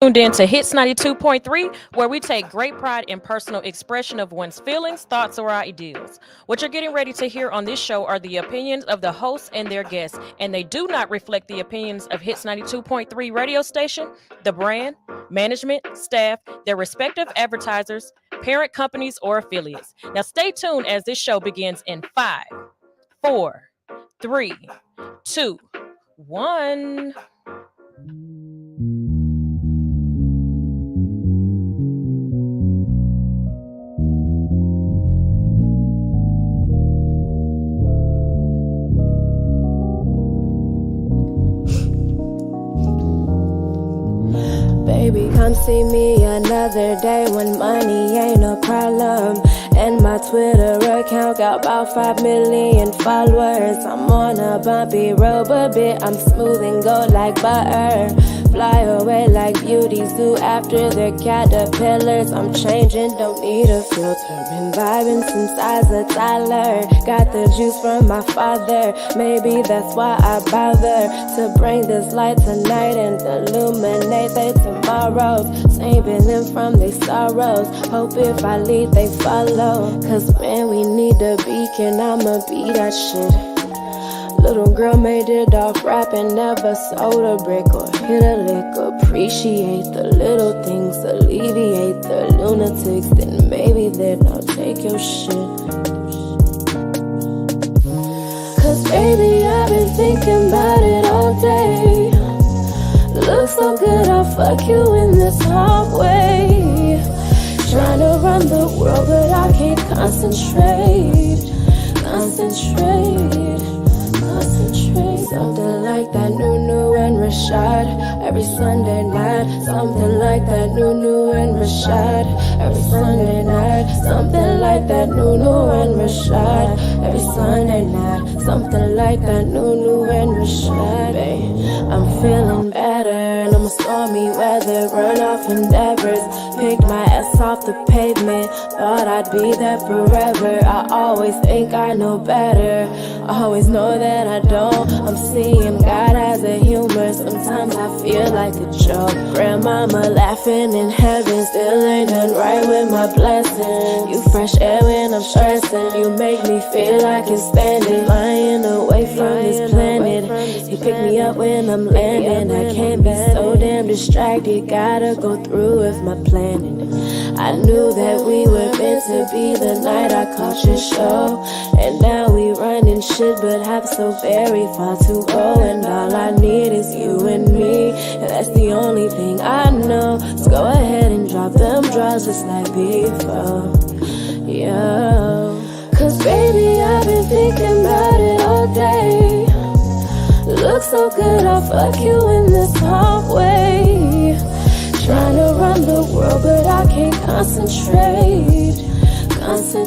Tuned in to Hits 92.3, where we take great pride in personal expression of one's feelings, thoughts, or ideals. What you're getting ready to hear on this show are the opinions of the hosts and their guests, and they do not reflect the opinions of Hits 92.3 radio station, the brand, management, staff, their respective advertisers, parent companies, or affiliates. Now stay tuned as this show begins in 5, 4, 3, 2, 1. Baby, come see me another day when money ain't no problem. And my Twitter account got about 5 million followers. I'm on a bumpy road, but I'm smooth and go like butter. Fly away like beauties do after their caterpillars. I'm changing, don't need a filter. Been vibing since I was a toddler. Got the juice from my father. Maybe that's why I bother to bring this light tonight and illuminate their tomorrows. Saving them from their sorrows. Hope if I lead, they follow. Cause man, we need a beacon, I'ma be that shit. Little girl made it off rapping, never sold a brick or hit a lick. Appreciate the little things, alleviate the lunatics. Then maybe then I'll take your shit. Cause baby, I've been thinking about it all day. Looks so good, I'll fuck you in this hallway. Trying to run the world, but I can't concentrate. Something like that new and Rashad every Sunday night. Something like that new and Rashad every Sunday night. Something like that new and Rashad every Sunday night. Something like that new and Rashad. I'm feeling better and I'm stormy weather. Run off endeavors. Picked my ass off the pavement. Thought I'd be there forever. I always think I know better. I always know that I don't. I'm seeing God as a humor. Sometimes I feel like a joke. Grandmama laughing in heaven. Still ain't done right with my blessing. You fresh air when I'm stressing. You make me feel like it's standing. Flying away from this planet. You pick me up when I'm landing. I can't be so damn distracted. Gotta go through with my planning. I knew that we were meant to be the night I caught your show. And now we running shit but have so very far to go. And all I need is you and me, and that's the only thing I know. So go ahead and drop them draws just like before. Yo, cause baby, I've been thinking about it all day. Looks so good, I'll fuck you in this hallway. Trying to run the world, but I can't concentrate. Something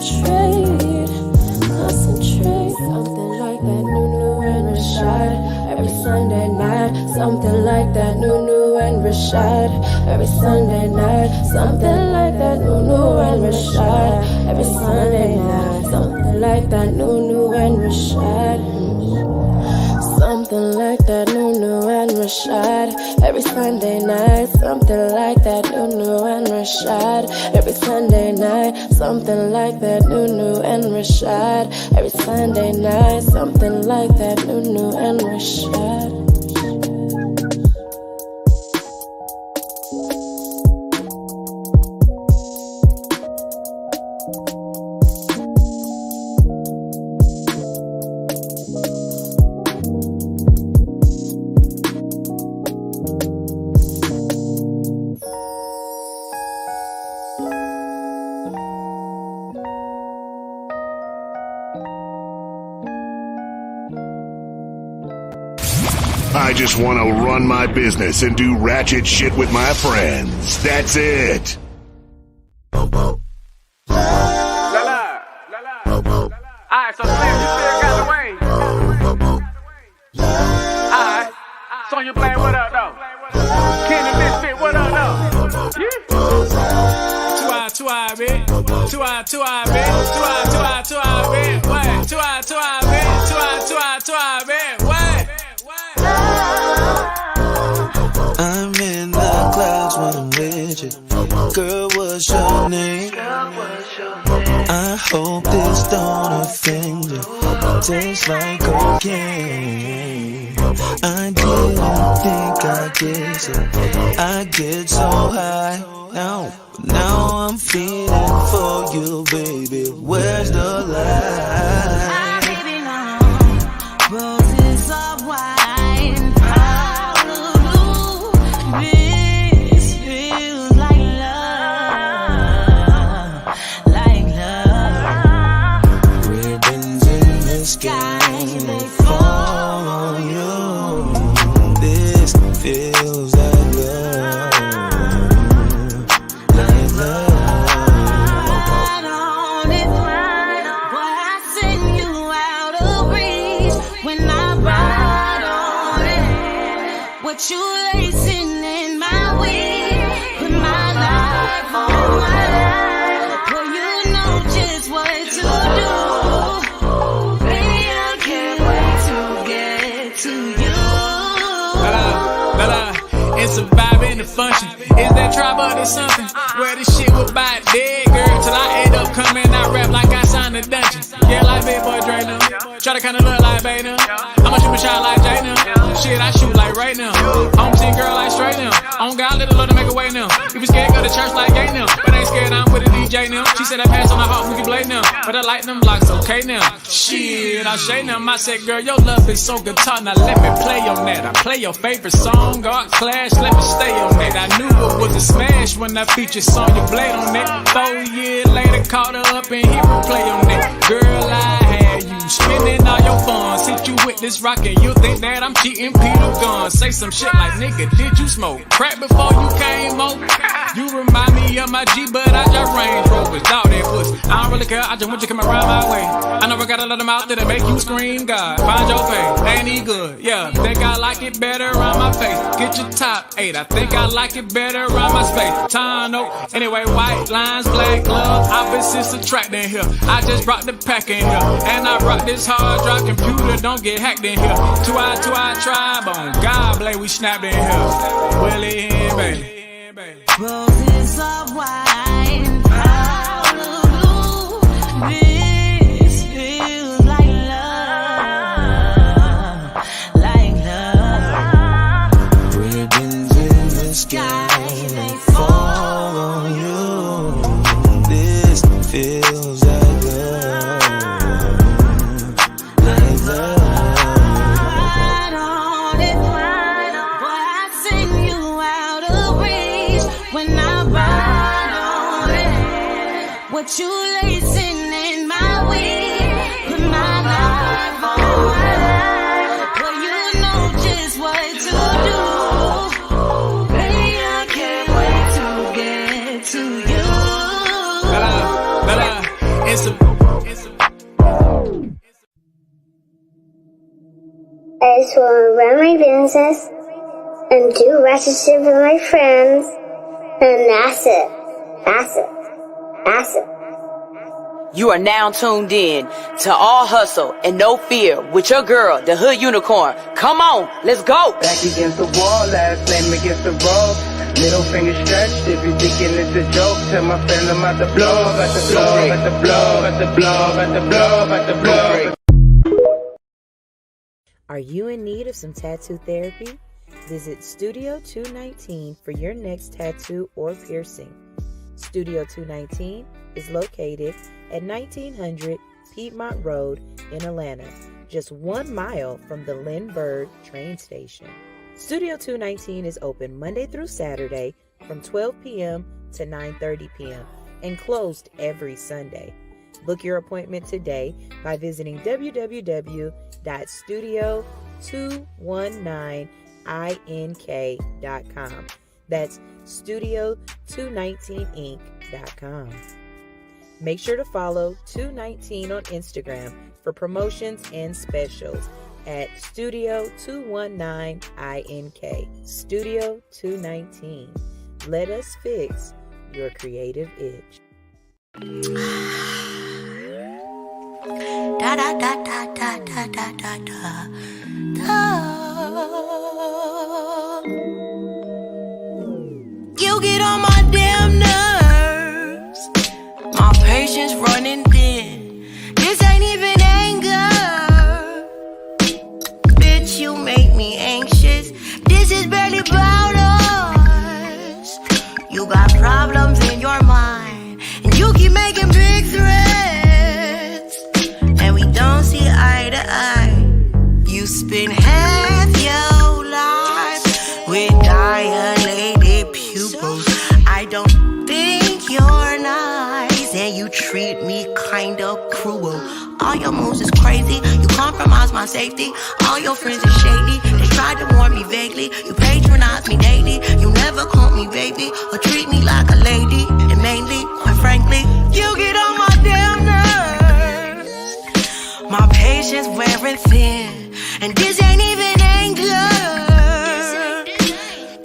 like that new and Rashad every Sunday night. Something like that new and Rashad every Sunday night. Something like that new and Rashad every Sunday night. Something like that new and Rashad. Something like that new and Rashad every Sunday night. Something like that new and Rashad every Sunday night. Something like that new and Rashad every Sunday night. Something like that new and Rashad. I just want to run my business and do ratchet shit with my friends. That's it. Alright, so Slim, you still got the way. Alright, Sonya Blaine, what up, though? Kenny Misfit, what up, though? Yeah. Two eye, bitch. Two eye, bitch. What? Two eye, bitch. What? I'm in the clouds best when I'm with you. Girl, what's your name? I hope this don't offend you. Tastes like cocaine. I didn't think I'd get you. I get so high now I'm feeling for you, baby. Where's the lie? Baby, no. Roses of wine, out of blue. This feels like love, like love. Ribbons in the sky, they fall on you. This feels like love, like love. Ride on it, boy, I send you out of reach when I ride on it. What you lacing in my weed? Put my life on my life. Boy, you know just what to do. Baby, I can't wait to get to you. It's a vibe and a function. Is that tribe or there's something? Where this shit was by dead girl till I end up coming out rap like I signed a dungeon. Yeah, like big boy Dre now. Try to kinda look like Bay now. I'ma shoot my shot like Jay now. Shit, I shoot like right now. Home team girl like straight now. On God, let the Lord make a way now. If you scared, go to church like gay now. But ain't scared, I'm with a DJ now. She said I pass on my heart, we can blade now. But I like them blocks, okay now. Shit, I'll shade them. I said, girl, your love is so guitar. Now let me play on that. I play your favorite song, God Clash, let me stay on that. I knew it was a smash when I featured Sonya Blade on that. 4 years later, caught her up and hero play on that. Girl, I had you spending all your funds. Hit you with this rock and you think that I'm cheating Peter Gunn. Say some shit like, nigga, did you smoke crack before you came over? You remind me of my G, but I just Range Rovers. Dog that pussy, I don't really care, I just want you to come around my way. I know I got a lot of mouth that'll make you scream, God, find your face, ain't he good? Yeah, think I like it better around my face. Get your top 8, I think I like it better around my space. Tano, anyway, white lines, black gloves, opposites attract in here. I just brought the pack in here, and I brought this hard drive computer, don't get hacked in here. 2i tribe on God, blade, we snapped in here. Willie and baby. Roses of wine, out of blue. This feels like love, like love. Ribbons in the sky, they fall on you. This feels like love, like love. Ride on it, boy, I send you out of reach when I ride on it. What you lacing in my weed? Put my life on my life. Boy, you know just what to do. Baby, I can't wait to get to you. I just want to run my business and do ratchet shit with my friends. And that's it. That's it. That's it. You are now tuned in to All Hustle and No Fear with your girl, the Hood Unicorn. Come on, let's go. Back against the wall, last name against the rope. Middle finger stretched, if you thinking it's a joke, tell my friend I'm about to blow, about to blow, about to blow, about to blow, about to blow, about to blow. Are you in need of some tattoo therapy? Visit Studio 219 for your next tattoo or piercing. Studio 219 is located at 1900 Piedmont Road in Atlanta, just 1 mile from the Lynn Bird train station. Studio 219 is open Monday through Saturday from 12 p.m. to 9:30 p.m. and closed every Sunday. Book your appointment today by visiting www.studio219ink.com. That's studio219inc.com. Make sure to follow 219 on Instagram for promotions and specials at Studio219ink. Studio 219. Let us fix your creative itch. Da da da da da da da da da. You patience running thin. This ain't even anger. Bitch, you make me anxious. This is barely about us. You got problems in your mind, and you keep making big threats, and we don't see eye to eye. You spend half your life with dilated pupils. I don't think you're nice, and you treat me kind of cruel. All your moves is crazy, you compromise my safety. All your friends are shady, they tried to warn me vaguely. You patronize me daily, you never call me baby or treat me like a lady. And mainly, quite frankly, you get on my damn nerves. My patience wearing thin, and this ain't even anger.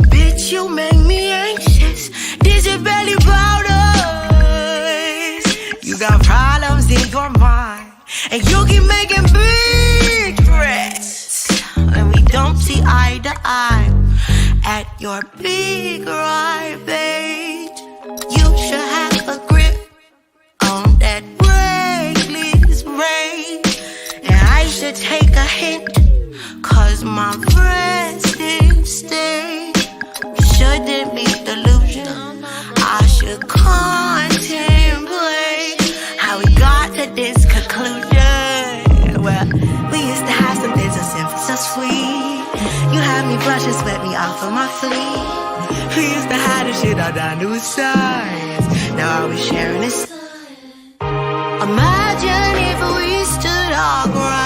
Bitch, you make me anxious. This is barely about us. You got problems in your mind, and you keep making big threats, and we don't see eye to eye at your big ribate. You should have a grip on that reckless rate, and I should take a hint, cause my resting state shouldn't be delusion. I should contemplate how we got to this conclusion. Well, we used to have something so simple, so sweet. You had me blush and sweat me off of my fleet. We used to have this shit all down to a science. Now are we sharing this? Imagine if we stood our ground.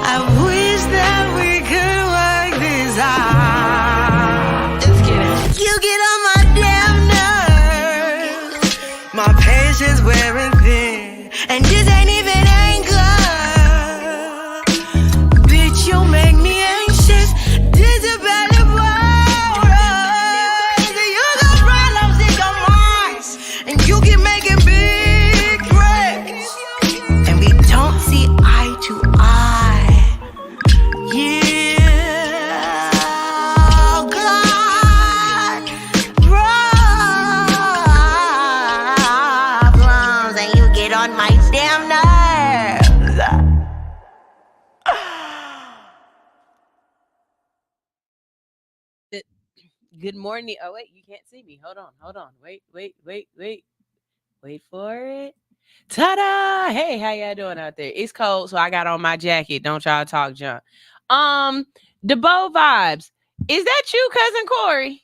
I wish that we could work this out. Just kidding. You get on my damn nerves. My patience wearing thin, and this ain't even anger. Bitch, you make me anxious. This is better about us. You got problems in your mind, and you keep making big threats, and we don't see eye to eye. Yeah, God, problems, and you get on my damn nerves. Good morning. Oh, wait, you can't see me. Hold on. Wait for it. Ta-da! Hey, how y'all doing out there? It's cold, so I got on my jacket. Don't y'all talk junk. DeBow vibes. Is that you, cousin Corey?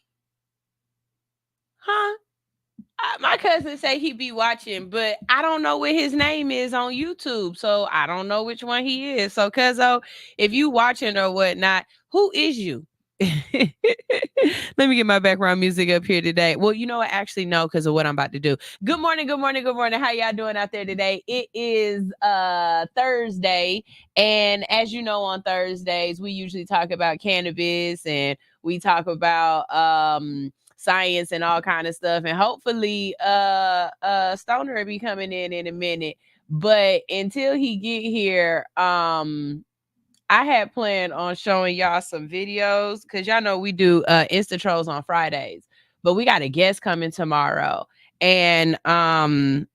Huh? My cousin say he be watching, but I don't know what his name is on YouTube, so I don't know which one he is. So, cuzzo, if you watching or whatnot, who is you? Let me get my background music up here today. Well, you know what? Actually, no, because of what I'm about to do. Good morning. How y'all doing out there today? It is Thursday, and as you know, on Thursdays we usually talk about cannabis and we talk about science and all kind of stuff, and hopefully Stoner will be coming in a minute. But until he get here, I had planned on showing y'all some videos because y'all know we do Insta Trolls on Fridays, but we got a guest coming tomorrow, and so I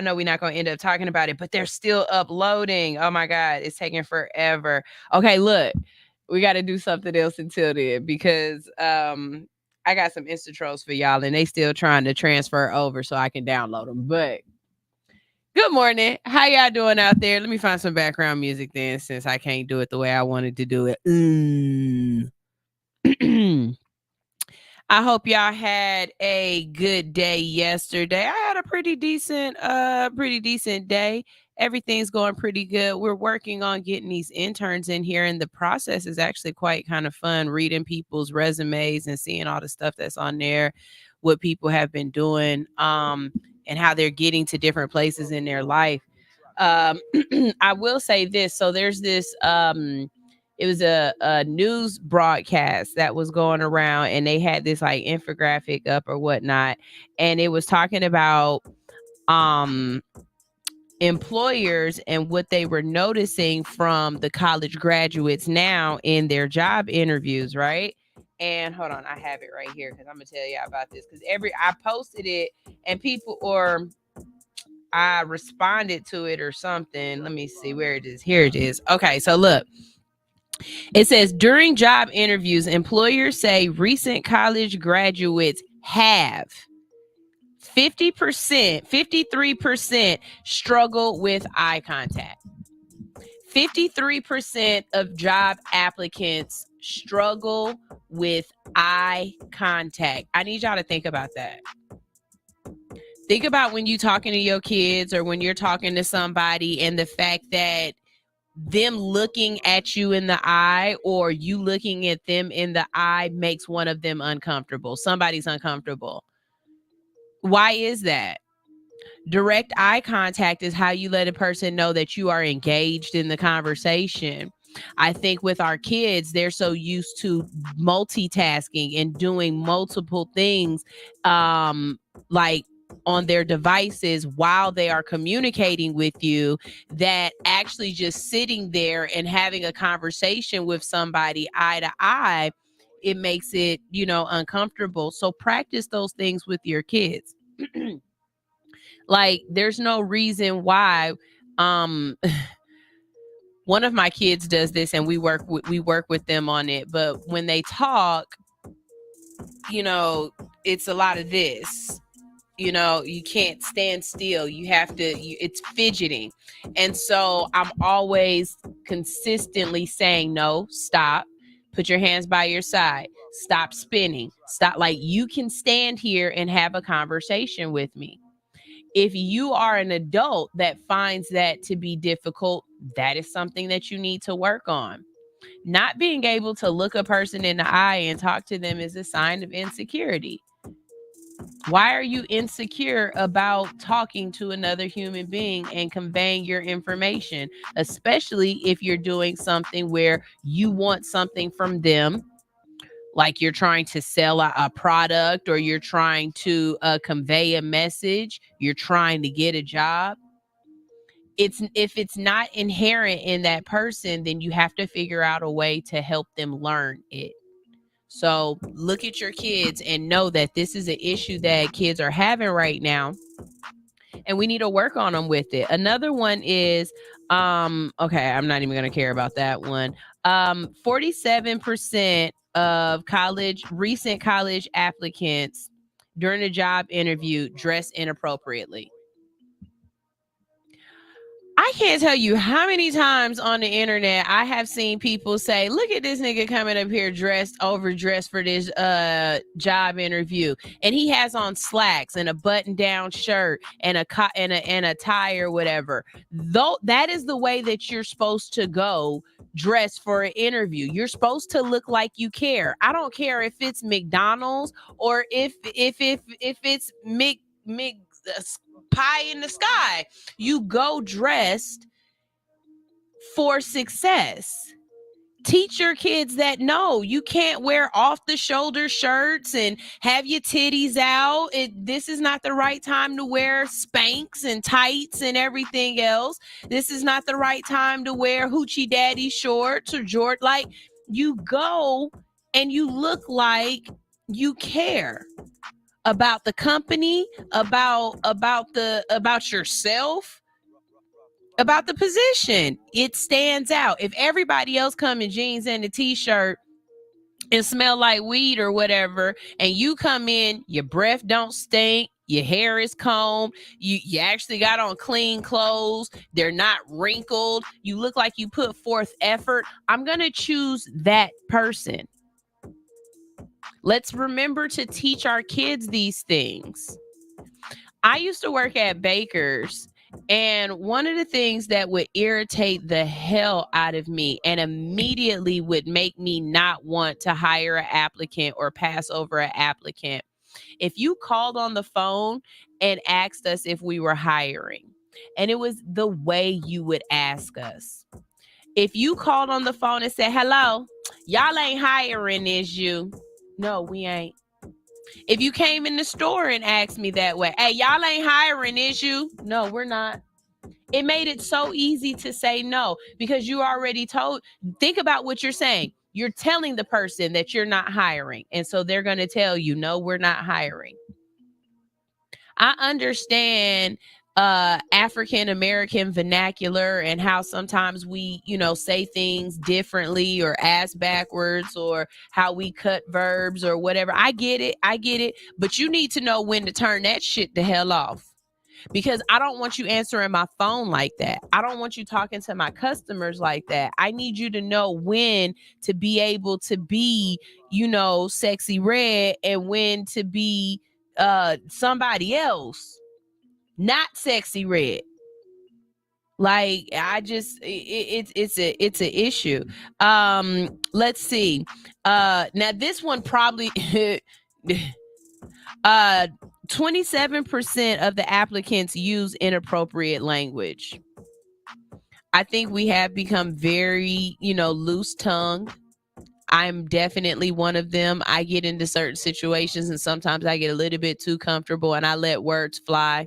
know we're not going to end up talking about it, but they're still uploading. Oh my God, it's taking forever. Okay, look, we got to do something else until then because I got some Insta Trolls for y'all, and they still trying to transfer over so I can download them, but good morning. How y'all doing out there? Let me find some background music then, since I can't do it the way I wanted to do it. I hope y'all had a good day yesterday. I had a pretty decent day. Everything's going pretty good. We're working on getting these interns in here, and the process is actually quite kind of fun, reading people's resumes and seeing all the stuff that's on there, what people have been doing, and how they're getting to different places in their life. I will say this. So there's this, it was a news broadcast that was going around, and they had this like infographic up or whatnot. And it was talking about employers and what they were noticing from the college graduates now in their job interviews, right? And hold on, I have it right here because I'm gonna tell y'all about this. Because I posted it and I responded to it or something. Let me see where it is. Here it is. Okay, so look. It says during job interviews, employers say recent college graduates have 50%, 53% struggle with eye contact. 53% of job applicants struggle with eye contact. I need y'all to think about that. Think about when you're talking to your kids or when you're talking to somebody and the fact that them looking at you in the eye or you looking at them in the eye makes one of them uncomfortable. Somebody's uncomfortable. Why is that? Direct eye contact is how you let a person know that you are engaged in the conversation. I think with our kids, they're so used to multitasking and doing multiple things, like on their devices while they are communicating with you, that actually just sitting there and having a conversation with somebody eye to eye, it makes it, uncomfortable. So practice those things with your kids. Like, there's no reason why one of my kids does this and we work with them on it, but when they talk, it's a lot of this. You can't stand still. You have to, it's fidgeting. And so I'm always consistently saying, no, stop, put your hands by your side, stop spinning, stop. Like, you can stand here and have a conversation with me. If you are an adult that finds that to be difficult, that is something that you need to work on. Not being able to look a person in the eye and talk to them is a sign of insecurity. Why are you insecure about talking to another human being and conveying your information, especially if you're doing something where you want something from them? Like you're trying to sell a product or you're trying to convey a message, you're trying to get a job. If it's not inherent in that person, then you have to figure out a way to help them learn it. So look at your kids and know that this is an issue that kids are having right now, and we need to work on them with it. Another one is, okay, I'm not even going to care about that one. 47% of recent college applicants during a job interview dress inappropriately. I can't tell you how many times on the internet I have seen people say, look at this nigga coming up here overdressed for this job interview. And he has on slacks and a button down shirt and a tie or whatever. Though that is the way that you're supposed to go dressed for an interview. You're supposed to look like you care. I don't care if it's McDonald's or if it's Mc pie in the sky. You go dressed for success. Teach your kids that no, you can't wear off the shoulder shirts and have your titties out. This is not the right time to wear Spanx and tights and everything else. This is not the right time to wear hoochie daddy shorts or Jordan. Like, you go and you look like you care about the company, about yourself, about the position. It stands out. If everybody else come in jeans and a t-shirt and smell like weed or whatever, and you come in, your breath don't stink, your hair is combed, you actually got on clean clothes, they're not wrinkled, you look like you put forth effort, I'm gonna choose that person. Let's remember to teach our kids these things. I used to work at Baker's, and one of the things that would irritate the hell out of me and immediately would make me not want to hire an applicant or pass over an applicant, if you called on the phone and asked us if we were hiring, and it was the way you would ask us. If you called on the phone and said, hello, y'all ain't hiring, is you? No, we ain't. If you came in the store and asked me that way, hey, y'all ain't hiring, is you? No, we're not. It made it so easy to say no because you already think about what you're saying. you're telling the person that you're not hiring. And so they're going to tell you, no, we're not hiring. I understand African American vernacular and how sometimes we, say things differently or ask backwards or how we cut verbs or whatever. I get it. But you need to know when to turn that shit the hell off. Because I don't want you answering my phone like that. I don't want you talking to my customers like that. I need you to know when to be able to be, sexy red and when to be somebody else, not sexy red. Like, I just it's an issue. Let's see. Now this one probably 27% of the applicants use inappropriate language. I think we have become very, loose tongued. I'm definitely one of them. I get into certain situations and sometimes I get a little bit too comfortable and I let words fly.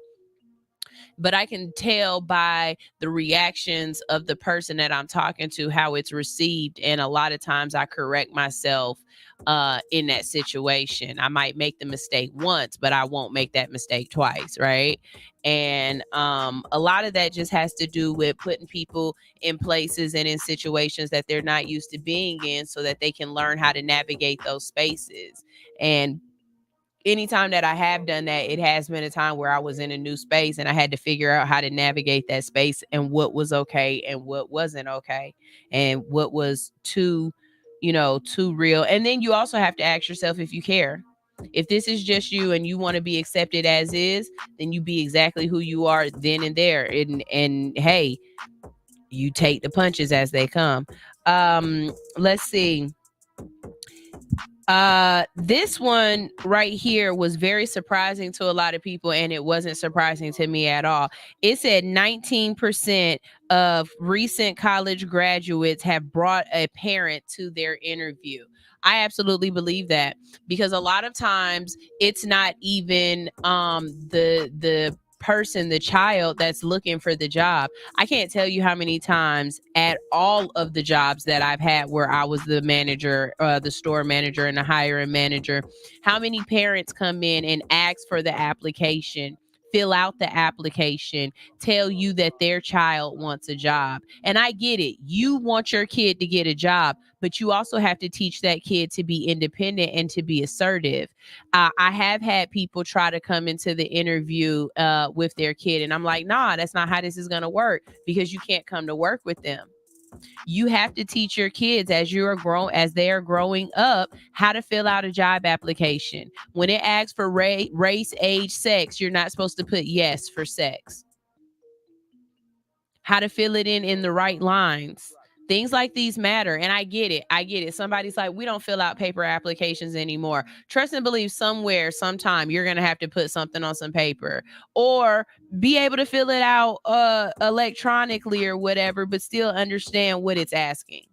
But I can tell by the reactions of the person that I'm talking to how it's received. And a lot of times I correct myself in that situation. I might make the mistake once, but I won't make that mistake twice, right? And a lot of that just has to do with putting people in places and in situations that they're not used to being in so that they can learn how to navigate those spaces. And anytime that I have done that, it has been a time where I was in a new space and I had to figure out how to navigate that space and what was okay and what wasn't okay and what was too real. And then you also have to ask yourself if you care. If this is just you and you want to be accepted as is, then you be exactly who you are then and there. And hey, you take the punches as they come. Let's see. This one right here was very surprising to a lot of people, and it wasn't surprising to me at all. It said 19% of recent college graduates have brought a parent to their interview. I absolutely believe that, because a lot of times it's not even the person, the child that's looking for the job. I can't tell you how many times at all of the jobs that I've had where I was the manager, the store manager and the hiring manager, how many parents come in and ask for the application, fill out the application, tell you that their child wants a job. And I get it. You want your kid to get a job, but you also have to teach that kid to be independent and to be assertive. I have had people try to come into the interview with their kid, and I'm like, nah, that's not how this is going to work, because you can't come to work with them. You have to teach your kids as they are growing up how to fill out a job application. When it asks for race, age, sex, you're not supposed to put yes for sex. How to fill it in the right lines. Things like these matter. And I get it. Somebody's like, we don't fill out paper applications anymore. Trust and believe somewhere, sometime, you're going to have to put something on some paper or be able to fill it out electronically or whatever, but still understand what it's asking.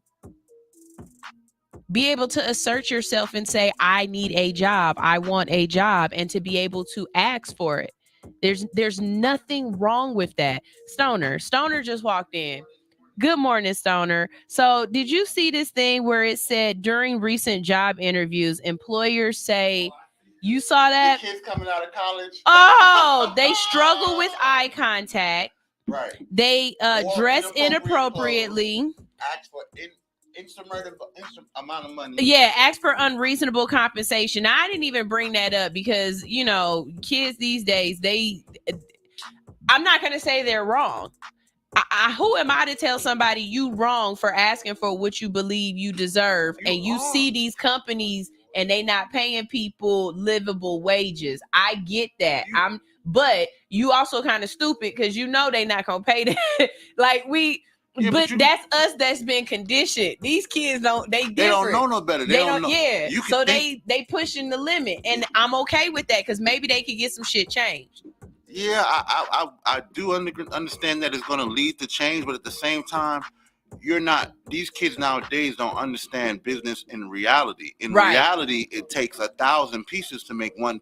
Be able to assert yourself and say, I need a job. I want a job, and to be able to ask for it. There's nothing wrong with that. Stoner just walked in. Good morning, Stoner. So did you see this thing where it said during recent job interviews, employers say, you saw that? The kids coming out of college. Oh, they struggle with eye contact. Right. They dress inappropriately. Ask for insurmountable amount of money. Yeah, ask for unreasonable compensation. Now, I didn't even bring that up because, kids these days, I'm not going to say they're wrong. Who am I to tell somebody you wrong for asking for what you believe you deserve? You see these companies and they not paying people livable wages. I get that. But you also kind of stupid because they not gonna pay that. But that's us that's been conditioned. These kids they don't know no better. They don't know. Yeah. So they pushing the limit, and I'm okay with that because maybe they could get some shit changed. Yeah, I do understand that it's going to lead to change, but at the same time, these kids nowadays don't understand business in reality. In Right. reality, it takes 1,000 pieces to make one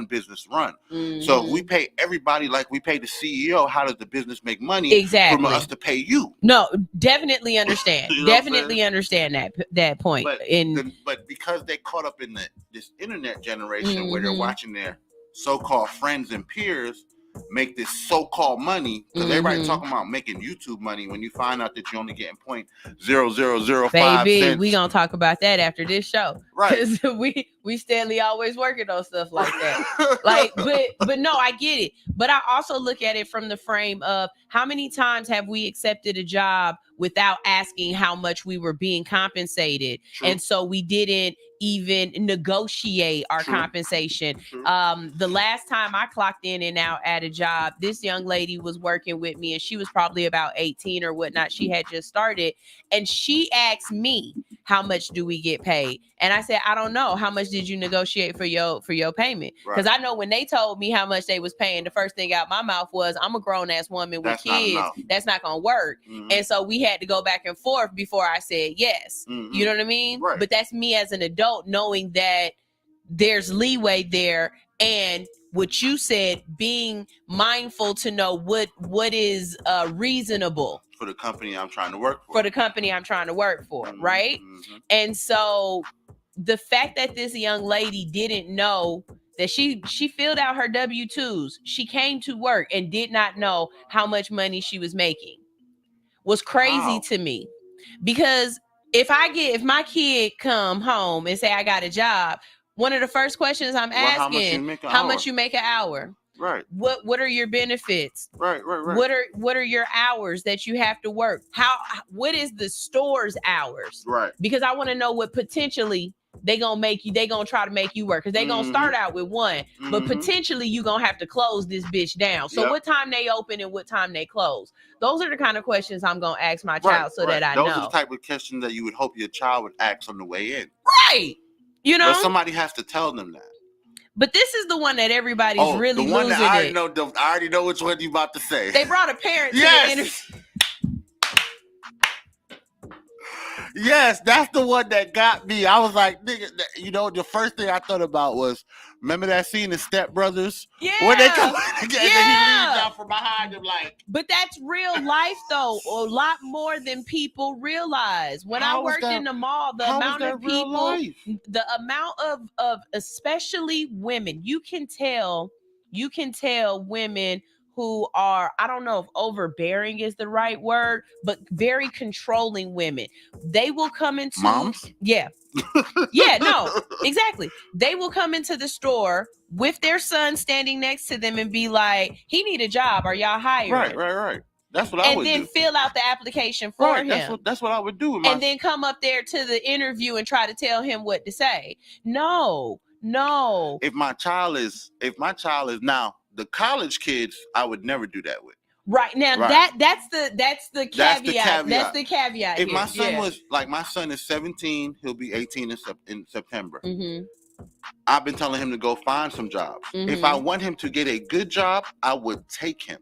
business run. Mhm. So if we pay everybody like we pay the CEO, how does the business make money Exactly. from us to pay you? No, definitely understand. You know what I'm Definitely saying? understand that point. But because they caught up in this internet generation where they're Mhm. watching their so-called friends and peers make this so-called money, because everybody's talking about making YouTube money, when you find out that you're only getting .0005 Baby, cents. we gonna talk about that after this show, Right. Because we steadily always working on stuff like that. But no, I get it. But I also look at it from the frame of how many times have we accepted a job without asking how much we were being compensated, and so we didn't even negotiate our compensation. The last time I clocked in and out at a job, this young lady was working with me, and she was probably about 18 or whatnot. She had just started, and she asked me, how much do we get paid? And I said, I don't know. How much did you negotiate for your payment? Because I know when they told me how much they was paying, the first thing out my mouth was, I'm a grown-ass woman with kids. That's not gonna work. And so we had to go back and forth before I said yes. You know what I mean? Right. But that's me as an adult knowing that there's leeway there, and what you said, being mindful to know what is reasonable for the company I'm trying to work for. Right? And so the fact that this young lady didn't know that she filled out her W-2s, she came to work and did not know how much money she was making, was crazy to me. Because if my kid come home and say I got a job, one of the first questions I'm asking, how much you make an hour? Right. What are your benefits? Right. What are your hours that you have to work? What is the store's hours? Right. Because I want to know what potentially they gonna try to make you work, because they gonna start out with one, but potentially you gonna have to close this bitch down. So what time they open and what time they close? Those are the kind of questions I'm gonna ask my child that I know. Those are the type of questions that you would hope your child would ask on the way in. Right. You know, but somebody has to tell them that. But this is the one that everybody's really the one losing that I already know which one you about to say. They brought a parent to the interview. Yes, that's the one that got me. I was like, nigga, the first thing I thought about was, remember that scene in Step Brothers? Yeah. When they come together, he leaves out from behind him like. But that's real life, though. A lot more than people realize. When I worked in the mall, the amount of people, the amount of especially women, you can tell women who are, I don't know if overbearing is the right word, but very controlling women. They will come into moms. Yeah, no, exactly. They will come into the store with their son standing next to them and be like, he need a job. Are y'all hiring? Right. That's what I would do. And then fill out the application for him. That's what I would do. And then come up there to the interview and try to tell him what to say. No. If my child is now, the college kids, I would never do that with. Right now, that's the caveat. That's the caveat. If my son was like, my son is 17, he'll be 18 in September. I've been telling him to go find some jobs. If I want him to get a good job, I would take him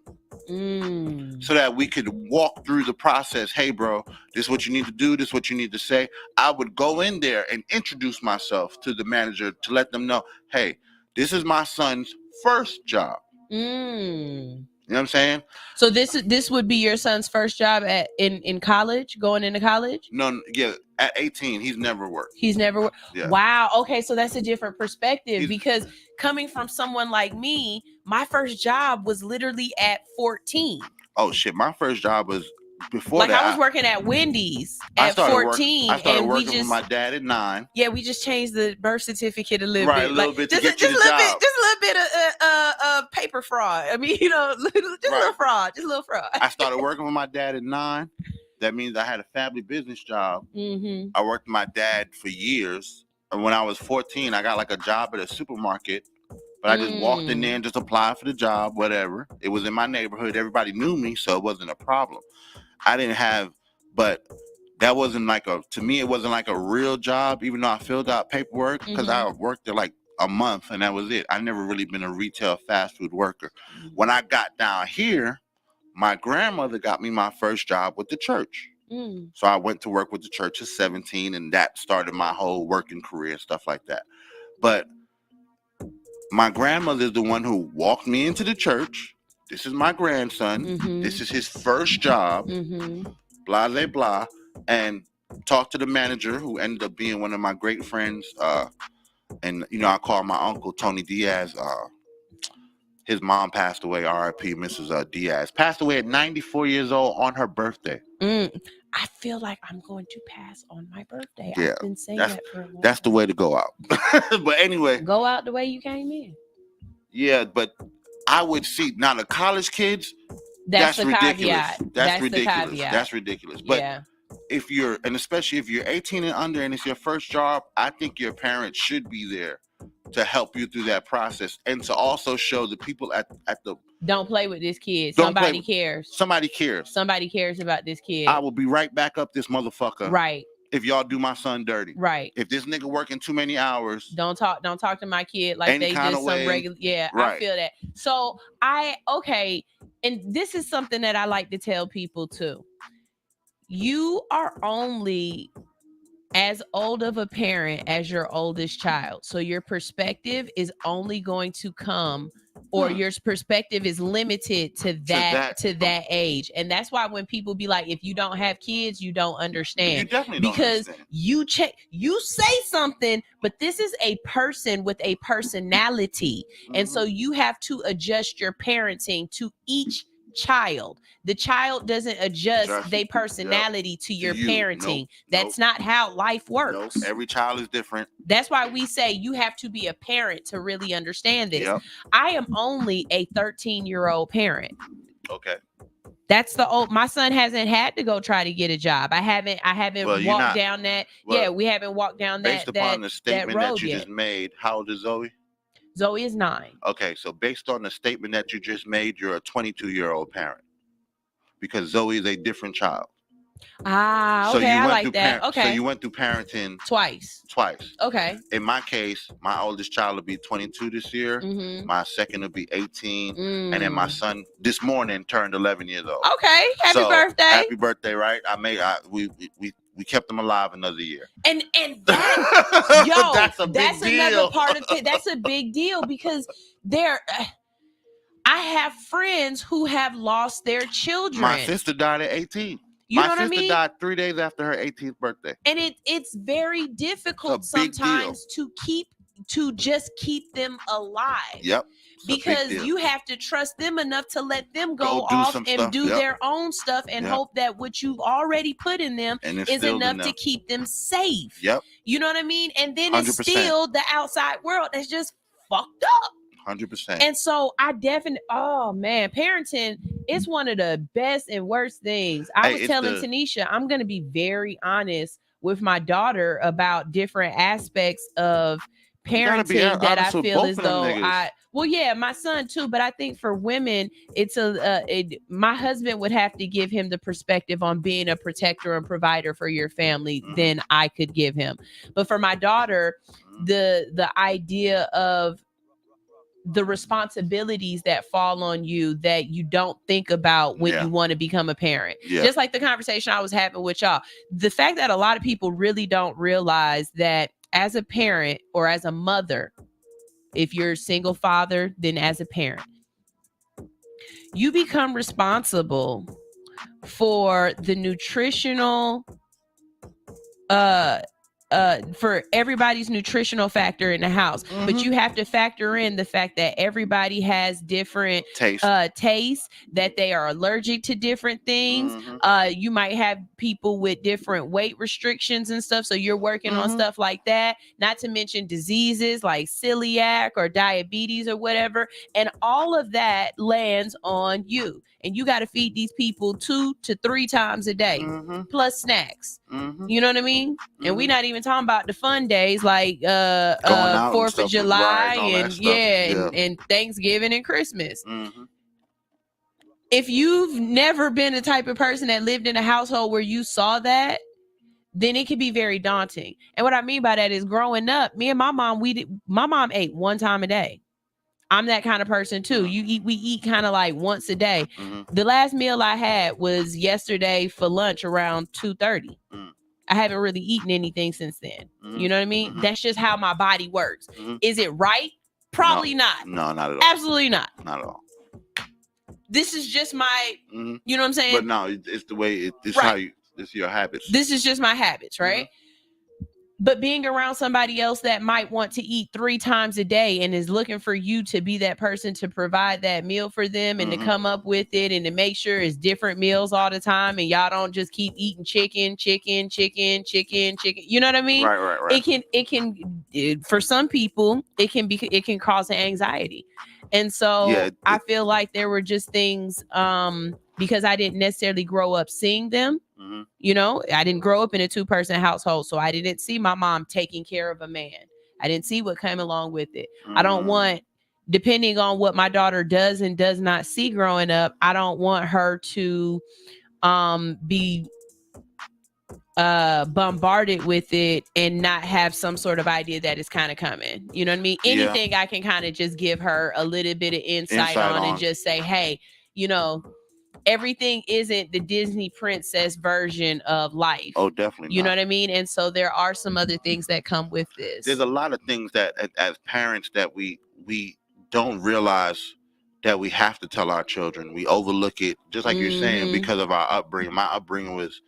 so that we could walk through the process. Hey, bro, this is what you need to do. This is what you need to say. I would go in there and introduce myself to the manager to let them know, hey, this is my son's first job. You know what I'm saying? So this would be your son's first job in college, going into college? No, yeah. At 18, he's never worked. He's never worked. Yeah. Wow. Okay, so that's a different perspective, because coming from someone like me, my first job was literally at 14. Oh shit! My first job was before that. I was working at Wendy's at 14. I started working with my dad at 9. Yeah, we just changed the birth certificate a little bit. Right, a little bit to get just you the job. Just a little bit of paper fraud. I mean, just a little fraud. Just a little fraud. I started working with my dad at 9. That means I had a family business job. I worked with my dad for years. And when I was 14, I got like a job at a supermarket. But I just walked in there and just applied for the job, whatever. It was in my neighborhood. Everybody knew me, so it wasn't a problem. But that wasn't to me, it wasn't like a real job, even though I filled out paperwork, because I worked there like a month and that was it. I never really been a retail fast food worker. When I got down here, my grandmother got me my first job with the church. So I went to work with the church at 17, and that started my whole working career and stuff like that. But my grandmother is the one who walked me into the church. This is my grandson. This is his first job. Blah, blah, blah. And talked to the manager, who ended up being one of my great friends. And, you know, I call my uncle, Tony Diaz. His mom passed away, R.I.P. Mrs. Diaz. Passed away at 94 years old on her birthday. I feel like I'm going to pass on my birthday. Yeah, I've been saying that for a long That's the way to go out. But anyway. Go out the way you came in. Yeah, but I would see, now the college kids, that's ridiculous. Caveat. That's ridiculous. The caveat. That's ridiculous. But if you're, and especially if you're 18 and under and it's your first job, I think your parents should be there to help you through that process, and to also show the people at the don't play with this kid. Somebody cares. Somebody cares. Somebody cares about this kid. I will be right back up this motherfucker. Right. If y'all do my son dirty. Right. If this nigga working too many hours. Don't talk to my kid like they just some regular. Yeah, right. I feel that. So and this is something that I like to tell people too. You are only as old of a parent as your oldest child. So your perspective is only going to come, or your perspective is limited to that age. And that's why when people be like, if you don't have kids, you don't understand. You definitely don't understand. You say something, but this is a person with a personality. And so you have to adjust your parenting to each child. The child doesn't adjust their personality to your parenting. That's not how life works. Every child is different. That's why we say you have to be a parent to really understand this. Yep. I am only a 13-year-old parent. Okay. That's my son hasn't had to go try to get a job. I haven't walked down that. We haven't walked down that. Based upon the statement that you just made, how old is Zoe? Zoe is 9. Okay, so based on the statement that you just made, you're a 22-year-old parent, because Zoe is a different child. Okay, I like that. Okay. So you went through parenting twice. Okay. In my case, my oldest child will be 22 this year. My second will be 18. And then my son this morning turned 11 years old. Okay. Happy birthday. Happy birthday, right? We kept them alive another year. And that, that's a big deal. Another part of it. That's a big deal, because I have friends who have lost their children. My sister died at 18. You know My what I sister mean? died 3 days after her 18th birthday. And it's very difficult sometimes to just keep them alive. Yep. Because you have to trust them enough to let them go off and do their own stuff and hope that what you've already put in them is enough to keep them safe. Yep. You know what I mean? And then 100%. it's still the outside world that's just fucked up. 100%. And so I definitely, parenting is one of the best and worst things. I was telling Tanisha, I'm going to be very honest with my daughter about different aspects of parenting that I feel as though my son too, but I think for women, it's my husband would have to give him the perspective on being a protector and provider for your family than I could give him. But for my daughter, the idea of the responsibilities that fall on you that you don't think about when you want to become a parent. Just like the conversation I was having with y'all. The fact that a lot of people really don't realize that as a parent or as a mother, if you're a single father, then as a parent, you become responsible for the nutritional for everybody's nutritional factor in the house. But you have to factor in the fact that everybody has different tastes, that they are allergic to different things. You might have people with different weight restrictions and stuff, so you're working on stuff like that, not to mention diseases like celiac or diabetes or whatever, and all of that lands on you, and you got to feed these people 2 to 3 times a day plus snacks. You know what I mean? And we're not even talking about the fun days like 4th of July and Thanksgiving and Christmas. If you've never been the type of person that lived in a household where you saw that, then it can be very daunting. And what I mean by that is, growing up, me and my mom, my mom ate 1 time a day. I'm that kind of person too. We eat kind of like once a day. The last meal I had was yesterday for lunch around 2:30. I haven't really eaten anything since then. You know what I mean? That's just how my body works. Is it right? Probably not. No, not at all. Absolutely not. Not at all. This is just my, you know what I'm saying? But no, it's the way it's how you. It's your habits. This is just my habits, right? But being around somebody else that might want to eat 3 times a day and is looking for you to be that person to provide that meal for them and to come up with it and to make sure it's different meals all the time and y'all don't just keep eating chicken. You know what I mean? Right. It can for some people it can cause anxiety. And so I feel like there were just things because I didn't necessarily grow up seeing them. You know, I didn't grow up in a 2-person household, so I didn't see my mom taking care of a man. I didn't see what came along with it. I don't want, depending on what my daughter does and does not see growing up, I don't want her to be bombarded with it and not have some sort of idea that it's kind of coming. You know what I mean? Anything I can kind of just give her a little bit of insight on and just say, hey, you know, everything isn't the Disney princess version of life. Oh, definitely. You know what I mean? And so there are some other things that come with this. There's a lot of things that as parents that we don't realize that we have to tell our children. We overlook it, just like you're saying, because of our upbringing. My upbringing was,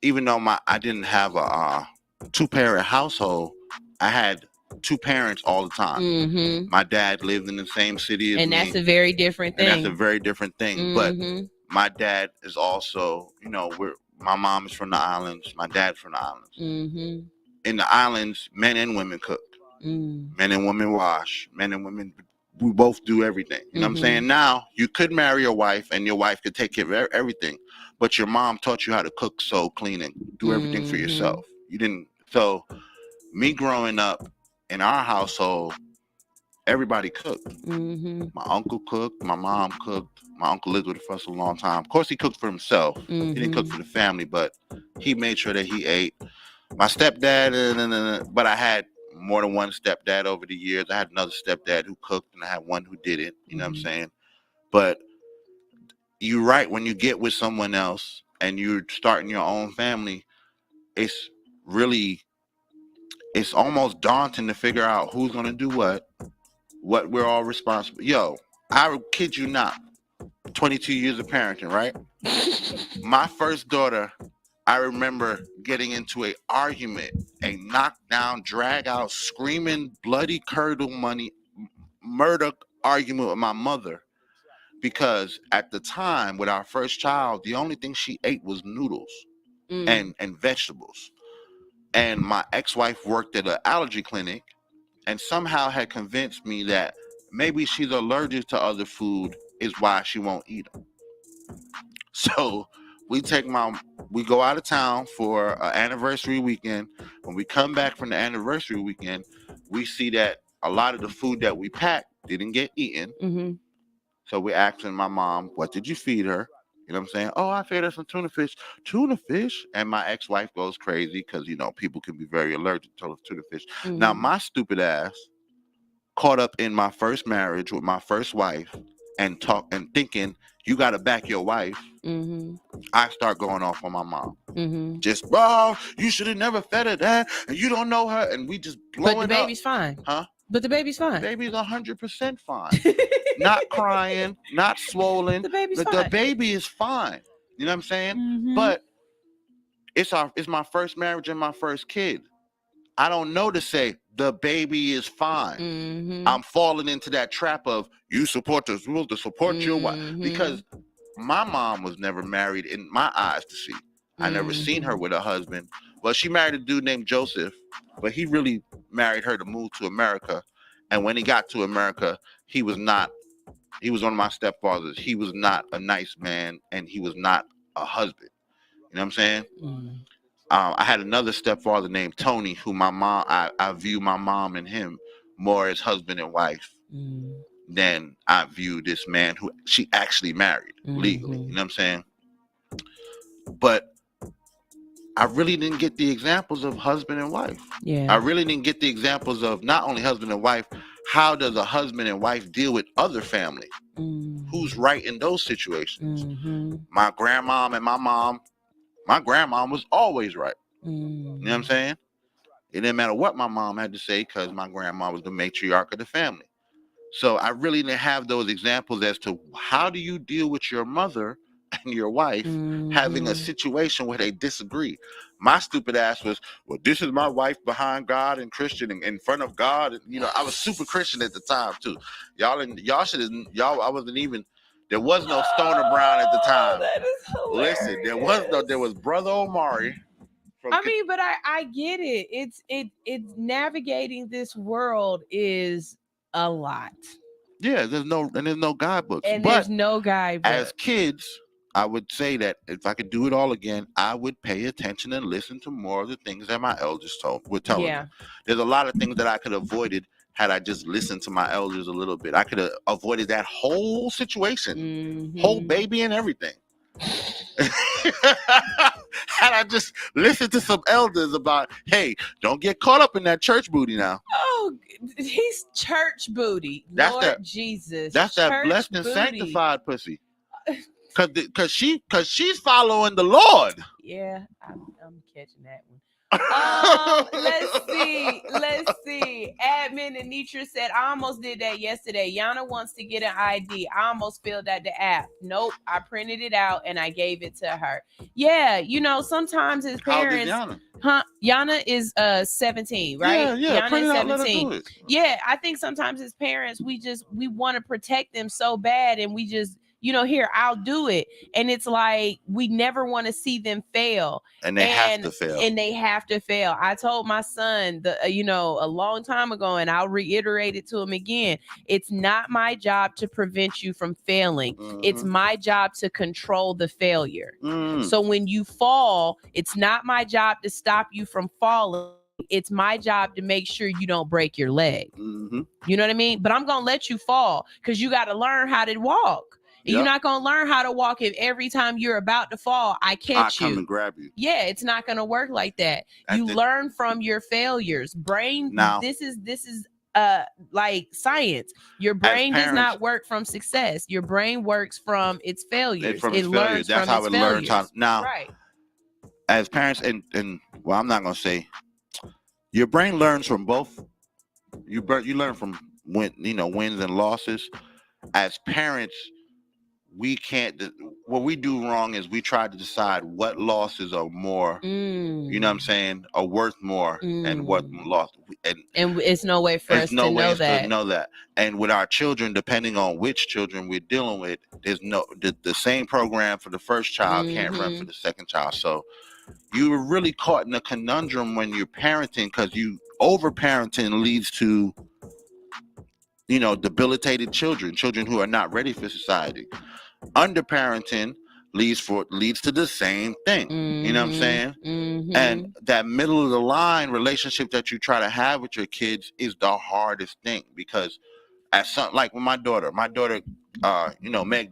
even though I didn't have a 2-parent household, I had 2 parents all the time. My dad lived in the same city as me. And that's a very different thing. But my dad is also, you know, my mom is from the islands. My dad's from the islands. In the islands, men and women cook. Men and women wash. Men and women, we both do everything. You know what I'm saying? Now, you could marry your wife and your wife could take care of everything. But your mom taught you how to cook, sew, clean, and do everything for yourself. You didn't. So me growing up, in our household, everybody cooked. My uncle cooked. My mom cooked. My uncle lived with us a long time. Of course, he cooked for himself. He didn't cook for the family, but he made sure that he ate. My stepdad, but I had more than one stepdad over the years. I had another stepdad who cooked, and I had one who didn't. You know what I'm saying? But you're right. When you get with someone else and you're starting your own family, it's almost daunting to figure out who's going to do what we're all responsible. Yo, I kid you not, 22 years of parenting, right? My first daughter, I remember getting into a argument, a knockdown, drag out, screaming, bloody curdle money, murder argument with my mother. Because at the time with our first child, the only thing she ate was noodles and vegetables. And my ex-wife worked at an allergy clinic and somehow had convinced me that maybe she's allergic to other food is why she won't eat them. So we go out of town for an anniversary weekend. When we come back from the anniversary weekend, we see that a lot of the food that we packed didn't get eaten. So we're asking my mom, what did you feed her? You know what I'm saying? Oh, I fed her some tuna fish. Tuna fish? And my ex-wife goes crazy because, you know, people can be very allergic to tuna fish. Now, my stupid ass caught up in my first marriage with my first wife and thinking, you got to back your wife. I start going off on my mom. Just, bro, you should have never fed her that. And you don't know her. And we just blowing up. But the baby's fine. Huh? But the baby's fine. The baby's 100% fine. Not crying, not swollen. The baby's fine. The baby is fine. You know what I'm saying? But it's my first marriage and my first kid. I don't know to say the baby is fine. I'm falling into that trap of you support the rules to support your wife, because my mom was never married in my eyes to see. I never seen her with a husband. Well, she married a dude named Joseph, but he really married her to move to America. And when he got to America, he was one of my stepfathers. He was not a nice man, and he was not a husband. You know what I'm saying? I had another stepfather named Tony, who I view my mom and him more as husband and wife than I view this man who she actually married legally. You know what I'm saying? But I really didn't get the examples of husband and wife. I really didn't get the examples of not only husband and wife, How does a husband and wife deal with other family? Who's right in those situations? My grandmom and my grandmom was always right. You know what I'm saying? It didn't matter what my mom had to say because my grandma was the matriarch of the family. So I really didn't have those examples as to how do you deal with your mother and your wife having a situation where they disagree. My stupid ass was, well, this is my wife behind God and Christian and in front of God. And, you know, I was super Christian at the time too. Y'all should have, I wasn't even, there was no Stoner Brown at the time. That is hilarious. Listen, there was Brother Omari. I mean, but I get it. It's navigating this world is a lot. Yeah, there's no guidebooks. And but there's no guidebook. As kids, I would say that if I could do it all again, I would pay attention and listen to more of the things that my elders were telling me. There's a lot of things that I could have avoided had I just listened to my elders a little bit. I could have avoided that whole situation, whole baby and everything. Had I just listened to some elders about, hey, don't get caught up in that church booty now. Oh, he's church booty. That's Lord that, Jesus. That's that blessed and sanctified pussy. Cause she's following the Lord. Yeah, I'm catching that one. Let's see. Admin Anitra said, I almost did that yesterday. Yana wants to get an ID. I almost filled out the app. Nope, I printed it out and I gave it to her. Yeah, you know, sometimes as parents, how old is Yana? Yana is 17, right? Yeah. Yana is 17. Yeah, I think sometimes as parents, we want to protect them so bad, and we just, you know, here, I'll do it. And it's like, we never want to see them fail. And they have to fail. And they have to fail. I told my son, a long time ago, and I'll reiterate it to him again. It's not my job to prevent you from failing. It's my job to control the failure. So when you fall, it's not my job to stop you from falling. It's my job to make sure you don't break your leg. You know what I mean? But I'm going to let you fall because you got to learn how to walk. Yep. You're not going to learn how to walk if every time you're about to fall, I catch you. I come and grab you. Yeah, it's not going to work like that. You learn from your failures. This is like science. Your brain does not work from success. Your brain works from its failures. It learns That's from how its it failures. learns. Now, right. As parents, and well, I'm not going to say, your brain learns from both. You learn from wins and losses. As parents, we can't. What we do wrong is we try to decide what losses are more. You know what I'm saying? Are worth more, and what loss. And it's no way for us to know that. And with our children, depending on which children we're dealing with, there's the same program for the first child can't run for the second child. So you were really caught in a conundrum when you're parenting, because you over-parenting leads to, debilitated children who are not ready for society. Under-parenting leads to the same thing. You know what I'm saying? And that middle of the line relationship that you try to have with your kids is the hardest thing, because like with my daughter, Meg the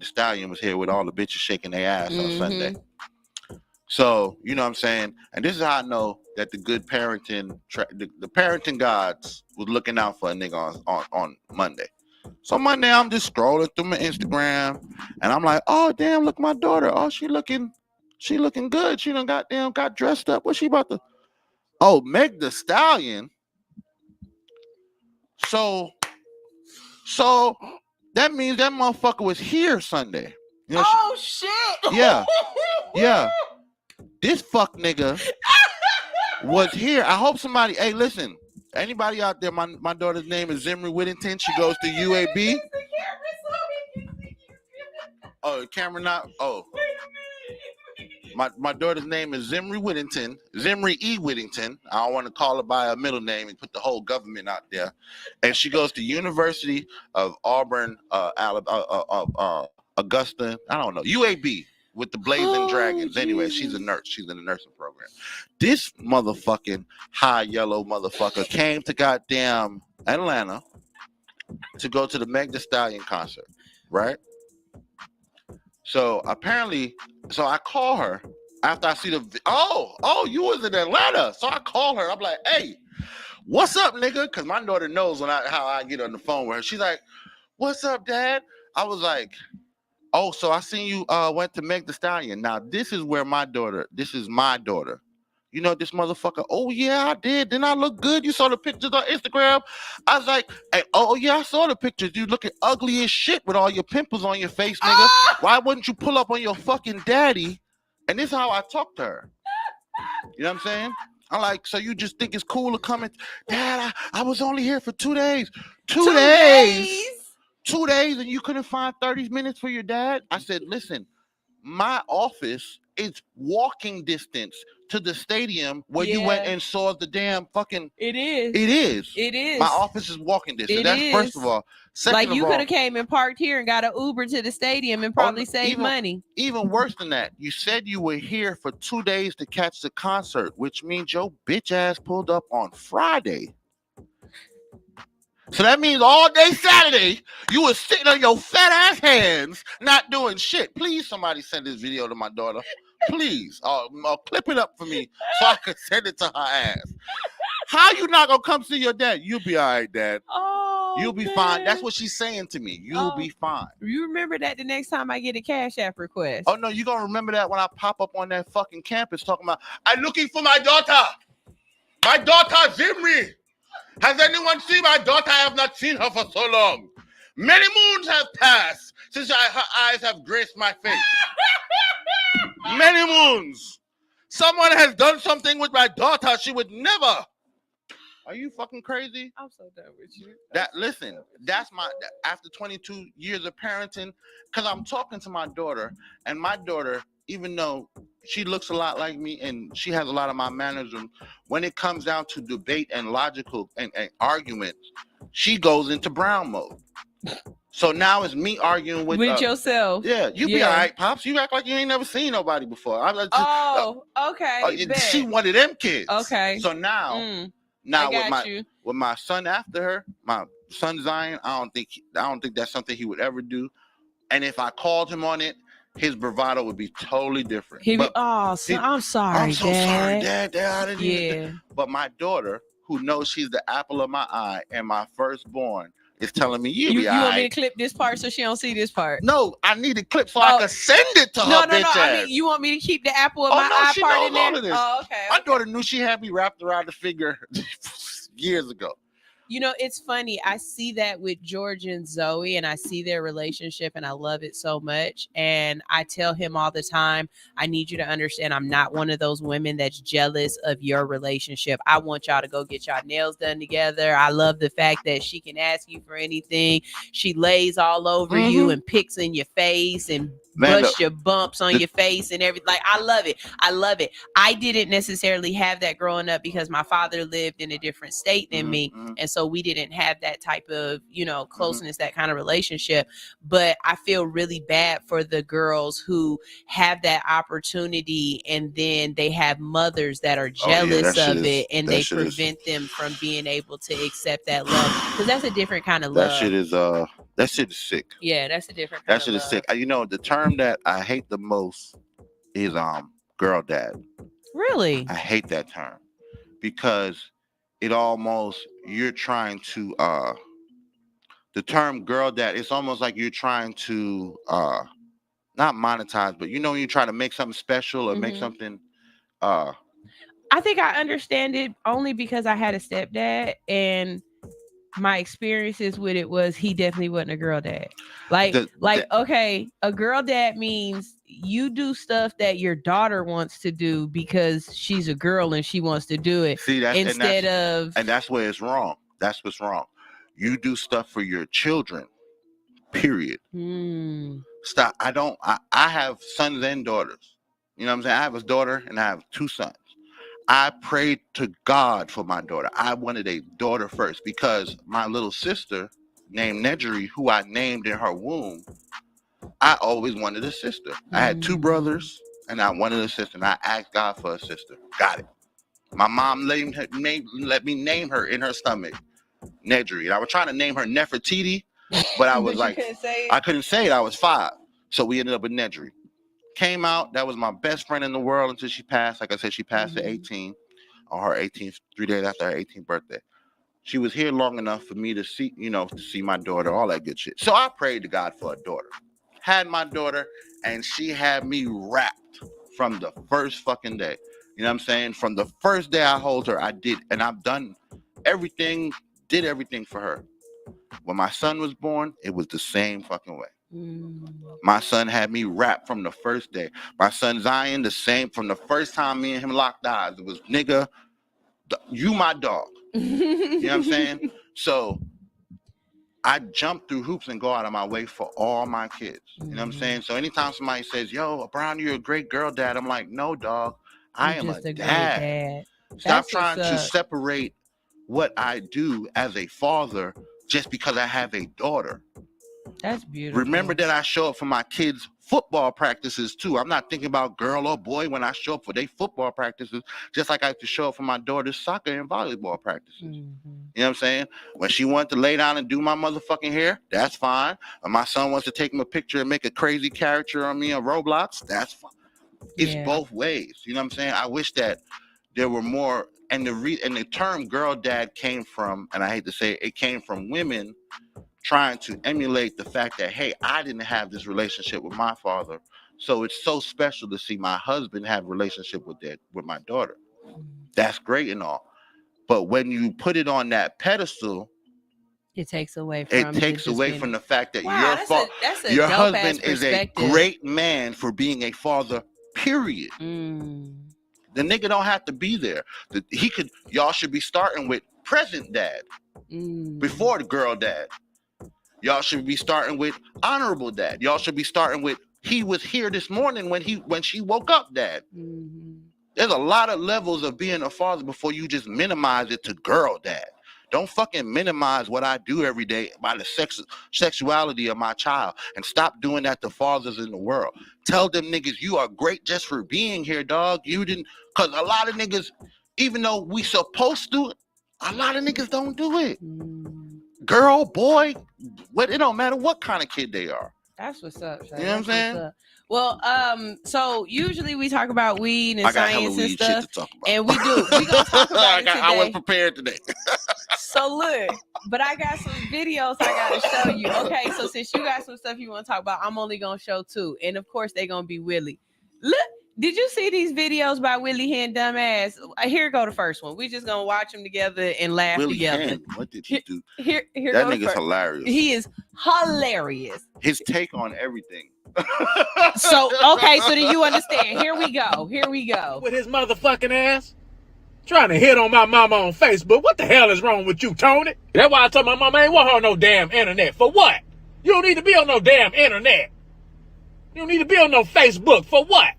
Stallion was here with all the bitches shaking their ass on Sunday. So, you know what I'm saying? And this is how I know that the good parenting, the parenting gods was looking out for a nigga on Monday. So Monday, I'm just scrolling through my Instagram, and I'm like, oh, damn, look, my daughter. Oh, she looking good. She done got dressed up. What's she about to? Oh, Meg the Stallion. So that means that motherfucker was here Sunday. Shit. Yeah. This fuck nigga was here. I hope somebody, hey, listen, anybody out there, my daughter's name is Zimri Whittington. She goes to UAB. Oh, the camera not? Oh. My daughter's name is Zimri Whittington, Zimri E. Whittington. I don't want to call her by her middle name and put the whole government out there. And she goes to University of Auburn, Augusta, I don't know, UAB with the Blazing Dragons. Anyway, she's a nurse. She's in the nursing program. This motherfucking high yellow motherfucker came to goddamn Atlanta to go to the Meg the Stallion concert, right? So apparently, I call her after I see you was in Atlanta. So I call her. I'm like, hey, what's up, nigga? Because my daughter knows how I get on the phone with her. She's like, what's up, Dad? I was like, oh, so I seen you went to Meg the Stallion. Now, this is my daughter. You know this motherfucker? Oh, yeah, I did. Didn't I look good? You saw the pictures on Instagram? I was like, hey, oh, yeah, I saw the pictures. You looking ugly as shit with all your pimples on your face, nigga. Why wouldn't you pull up on your fucking daddy? And this is how I talk to her. You know what I'm saying? I'm like, so you just think it's cool to come and, Dad, I was only here for 2 days. 2 days? 2 days and you couldn't find 30 minutes for your dad? I said, listen, my office is walking distance to the stadium where you went and saw the damn fucking. It is. My office is walking distance. That's first of all. Second like you of all, could have came and parked here and got an Uber to the stadium and probably saved money. Even worse than that, you said you were here for 2 days to catch the concert, which means your bitch ass pulled up on Friday. So that means all day Saturday, you were sitting on your fat ass hands, not doing shit. Please, somebody send this video to my daughter. Please. Clip it up for me so I can send it to her ass. How you not gonna come see your dad? You'll be all right, Dad. Oh, you'll be fine. That's what she's saying to me. You'll be fine. You remember that the next time I get a Cash App request. Oh, no, you're gonna remember that when I pop up on that fucking campus talking about, I'm looking for my daughter. My daughter, Zimri. Has anyone seen my daughter? I have not seen her for so long. Many moons have passed since her eyes have graced my face. Many moons. Someone has done something with my daughter she would never. Are you fucking crazy? I'm so done with you. That's my, after 22 years of parenting, because I'm talking to my daughter, and my daughter, even though she looks a lot like me and she has a lot of my mannerisms, when it comes down to debate and logical and arguments, she goes into brown mode. So now it's me arguing with yourself. Yeah, you be all right, Pops. You act like you ain't never seen nobody before. Okay. She one of them kids. Okay. So now with my son after her, my son Zion, I don't think that's something he would ever do. And if I called him on it, his bravado would be totally different. I'm sorry, I'm so Dad. sorry, Dad. I didn't even. But my daughter, who knows she's the apple of my eye and my firstborn, is telling me you want me to clip this part so she don't see this part? No, I need a clip so I can send it to her. No. I mean, you want me to keep the apple of my eye she part knows in there? all of this. Oh, okay. My daughter knew she had me wrapped around the finger years ago. You know, it's funny. I see that with George and Zoe, and I see their relationship, and I love it so much. And I tell him all the time, I need you to understand I'm not one of those women that's jealous of your relationship. I want y'all to go get y'all nails done together. I love the fact that she can ask you for anything. She lays all over you and picks in your face and brush your bumps on your face and everything. Like, I love it. I didn't necessarily have that growing up because my father lived in a different state than me. And so we didn't have that type of, closeness, that kind of relationship. But I feel really bad for the girls who have that opportunity and then they have mothers that are jealous of it and they prevent them from being able to accept that love. Because that's a different kind of love. That shit is sick. Yeah, that's a different kind of love. That shit is sick. The term that I hate the most is girl dad. Really? I hate that term because it almost, you're trying to the term girl dad, it's almost like you're trying to not monetize, but when you try to make something special or make something I think I understand it only because I had a stepdad and my experiences with it was he definitely wasn't a girl dad. Okay, a girl dad means you do stuff that your daughter wants to do because she's a girl and she wants to do it. See, that's where it's wrong. That's what's wrong. You do stuff for your children, period. Stop. I have sons and daughters. You know what I'm saying? I have a daughter and I have 2 sons. I prayed to God for my daughter. I wanted a daughter first because my little sister named Nedry, who I named in her womb, I always wanted a sister. I had 2 brothers and I wanted a sister. And I asked God for a sister. Got it. My mom let me name her in her stomach, Nedry. And I was trying to name her Nefertiti, but I was I couldn't say it. I was 5. So we ended up with Nedry. Came out, that was my best friend in the world until she passed. Like I said, she passed at 18 on her 18th, 3 days after her 18th birthday. She was here long enough for me to see, to see my daughter, all that good shit. So I prayed to God for a daughter. Had my daughter, and she had me wrapped from the first fucking day. You know what I'm saying? From the first day I hold her, I did, and I've done everything, did everything for her. When my son was born, it was the same fucking way. My son had me wrapped from the first day. My son Zion, the same from the first time me and him locked eyes. It was, nigga, you my dog. You know what I'm saying? So I jump through hoops and go out of my way for all my kids. You know what I'm saying? So anytime somebody says, yo, Brown, you're a great girl dad, I'm like, no, dog, I am a dad. Stop trying to separate what I do as a father just because I have a daughter. That's beautiful. Remember that I show up for my kids' football practices too. I'm not thinking about girl or boy when I show up for their football practices, just like I have to show up for my daughter's soccer and volleyball practices. You know what I'm saying? When she wanted to lay down and do my motherfucking hair, that's fine. When my son wants to take him a picture and make a crazy character on me on Roblox, that's fine. It's both ways. You know what I'm saying? I wish that there were more, and the term girl dad came from, and I hate to say it came from women trying to emulate the fact that, hey, I didn't have this relationship with my father, so it's so special to see my husband have a relationship with my daughter. That's great and all, but when you put it on that pedestal, it takes away from the fact that your husband is a great man for being a father, period. The nigga don't have to be there. Y'all should be starting with present dad before the girl dad. Y'all should be starting with honorable dad. Y'all should be starting with he was here this morning when she woke up dad. There's a lot of levels of being a father before you just minimize it to girl dad. Don't fucking minimize what I do every day by the sexuality of my child, and stop doing that to fathers in the world. Tell them niggas you are great just for being here, dog. You didn't, because a lot of niggas, even though we supposed to, a lot of niggas don't do it. Girl, boy, it don't matter what kind of kid they are. That's what's up. You know what I'm saying? Well, so usually we talk about weed and science and stuff, shit to talk about. and we do. We gonna talk about it today. I was prepared today. So look, but I got some videos I gotta show you. Okay, so since you got some stuff you want to talk about, I'm only gonna show two, and of course they're gonna be Willie. Look. Did you see these videos by Willie Hen Dumbass? Here go the first one. We just gonna watch them together and laugh Willie together. Hen, what did he do? Here that nigga's hilarious. He is hilarious. His take on everything. So do you understand? Here we go. With his motherfucking ass. Trying to hit on my mama on Facebook. What the hell is wrong with you, Tony? That's why I told my mama I ain't want her on no damn internet. For what? You don't need to be on no damn internet. You don't need to be on no Facebook. For what?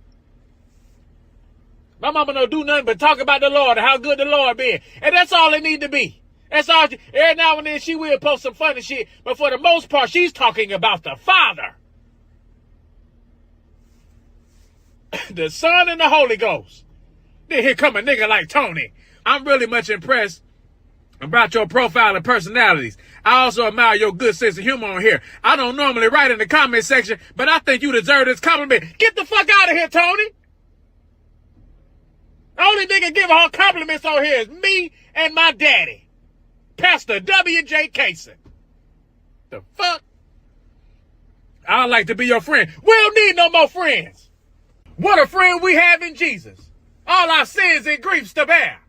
My mama don't do nothing but talk about the Lord and how good the Lord been. And that's all it need to be. That's all. Every now and then she will post some funny shit, but for the most part, she's talking about the Father, the Son, and the Holy Ghost. Then here come a nigga like Tony. I'm really much impressed about your profile and personalities. I also admire your good sense of humor on here. I don't normally write in the comment section, but I think you deserve this compliment. Get the fuck out of here, Tony. The only nigga giving her compliments on here is me and my daddy, Pastor W.J. Kaysen. The fuck? I'd like to be your friend. We don't need no more friends. What a friend we have in Jesus. All our sins and griefs to bear.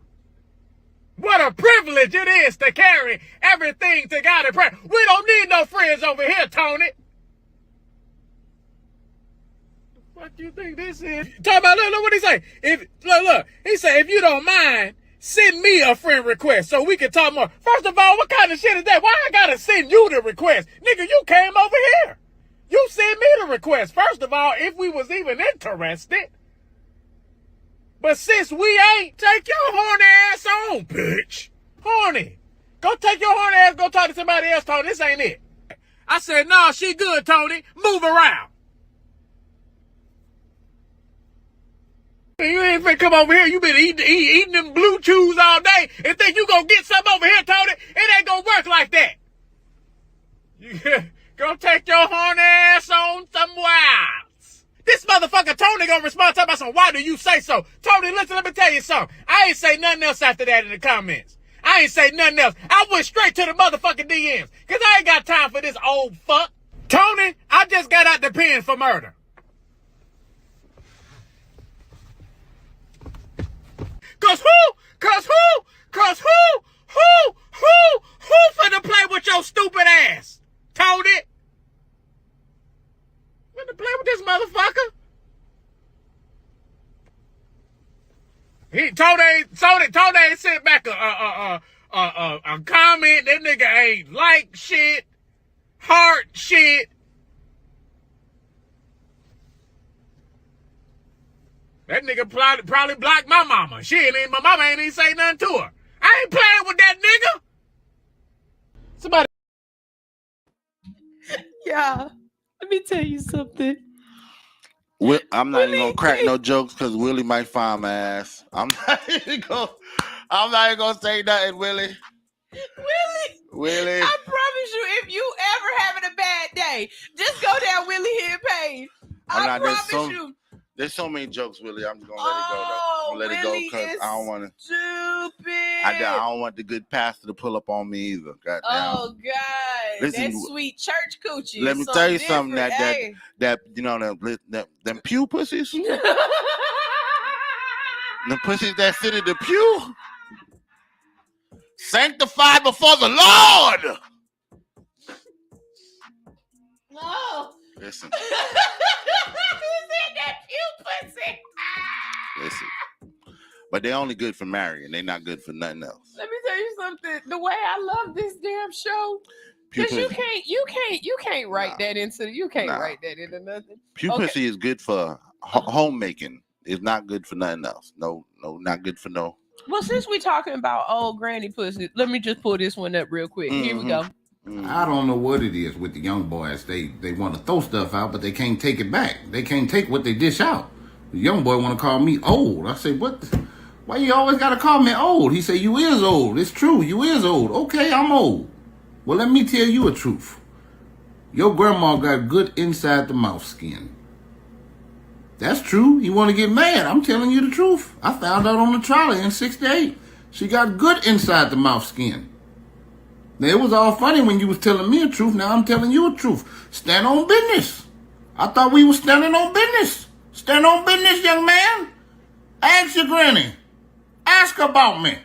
What a privilege it is to carry everything to God in prayer. We don't need no friends over here, Tony. What do you think this is? Talk about, look what he say. Look, he say, if you don't mind, send me a friend request so we can talk more. First of all, what kind of shit is that? Why I gotta send you the request? Nigga, you came over here. You send me the request. First of all, if we was even interested. But since we ain't, take your horny ass on, bitch. Horny. Go take your horny ass, go talk to somebody else, Tony. This ain't it. I said, no, she good, Tony. Move around. You ain't finna come over here. You been eating them blue chews all day and think you gonna get something over here, Tony. It ain't gonna work like that. You go take your horny ass on somewhere else. This motherfucker Tony gonna respond to about some, why do you say so? Tony, listen, let me tell you something. I ain't say nothing else after that in the comments. I I ain't say nothing else. I went straight to the motherfucking DMs. Because I ain't got time for this old fuck. Tony, I just got out the pen for murder. Cause who finna play with your stupid ass? Tony? Finna play with this motherfucker? Tony ain't sent back a comment. That nigga ain't like shit, heart shit. That nigga probably blocked my mama. My mama ain't even say nothing to her. I ain't playing with that nigga. Somebody. Yeah, let me tell you something. I'm not even gonna crack no jokes because Willie might find my ass. I'm not even gonna say nothing, Willie. Willie. I promise you, if you ever having a bad day, just go down Willie Head page. I promise you. There's so many jokes, Willie. I'm just gonna let it go though. I'm gonna let it go because I don't want to. Stupid. I don't want the good pastor to pull up on me either. Goddamn. Oh God, Listen, that sweet church coochie. Let me tell you something that you know them pew pussies. The pussies that sit in the pew, sanctified before the Lord. No. Listen. That pew pussy. Listen. But they're only good for marrying. They're not good for nothing else. Let me tell you something. The way I love this damn show, because you can't write that into write that into nothing. Pew pussy is good for homemaking. It's not good for nothing else. No, not good for no. Well, since we talking about old granny pussy, let me just pull this one up real quick. Here we go. I don't know what it is with the young boys. They want to throw stuff out, but they can't take it back. They can't take what they dish out. The young boy want to call me old. I say, what? Why you always got to call me old? He say, you is old. It's true. You is old. Okay, I'm old. Well, let me tell you a truth. Your grandma got good inside the mouth skin. That's true. You want to get mad? I'm telling you the truth. I found out on the trolley in 68. She got good inside the mouth skin. Now, it was all funny when you was telling me a truth. Now I'm telling you a truth. Stand on business. I thought we were standing on business. Stand on business, young man. Ask your granny. Ask about me.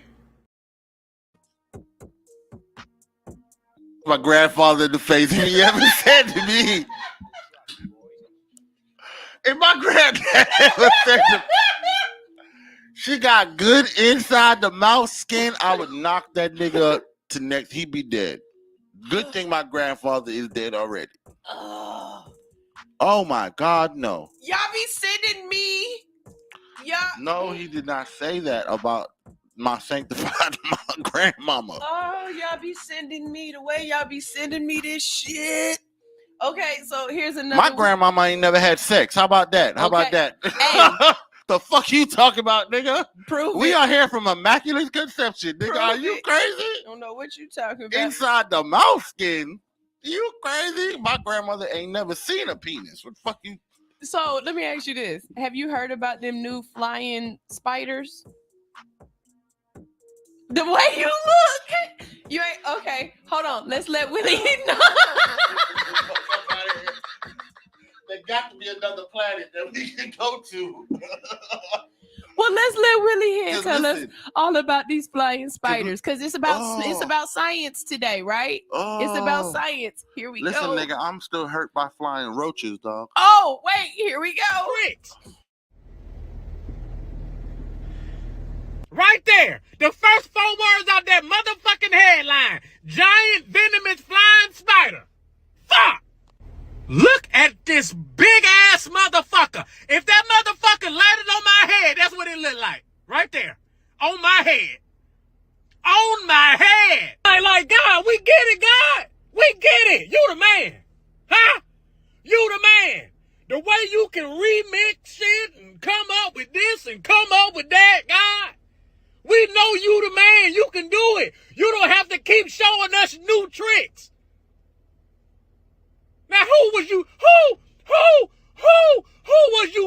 My grandfather in the face, he ever said to me, if my granddad ever said to me, she got good inside the mouth skin, I would knock that nigga to next. He'd be dead. Good thing my grandfather is dead already. Oh my God, no. Y'all be sending me. No, he did not say that about my sanctified grandmama. Oh, y'all be sending me the way y'all be sending me this shit. Okay, so here's another. My grandmama ain't never had sex. How about that? How about that? Hey. The fuck you talking about, nigga? Prove we it. are here from immaculate conception, nigga. Are you crazy? Don't know what you talking about. Inside the mouth skin. You crazy? My grandmother ain't never seen a penis. What the fuck you? So let me ask you this: have you heard about them new flying spiders? The way you look, you ain't okay. Hold on, let's let Willie know. There got to be another planet that we can go to. Well, let's let Willie here tell us all about these flying spiders, because it's about science today, right? It's about science. Here we go. Listen, nigga, I'm still hurt by flying roaches, dog. Oh, wait, here we go. Right there. The first 4 words out that motherfucking headline. Giant venomous flying spider. Fuck. Look at this big ass motherfucker. If that motherfucker landed on my head, that's what it looked like. Right there. On my head. On my head. Like, God, we get it, God. We get it. You the man. Huh? You the man. The way you can remix shit and come up with this and come up with that, God. We know you the man. You can do it. You don't have to keep showing us new tricks. Now, who was you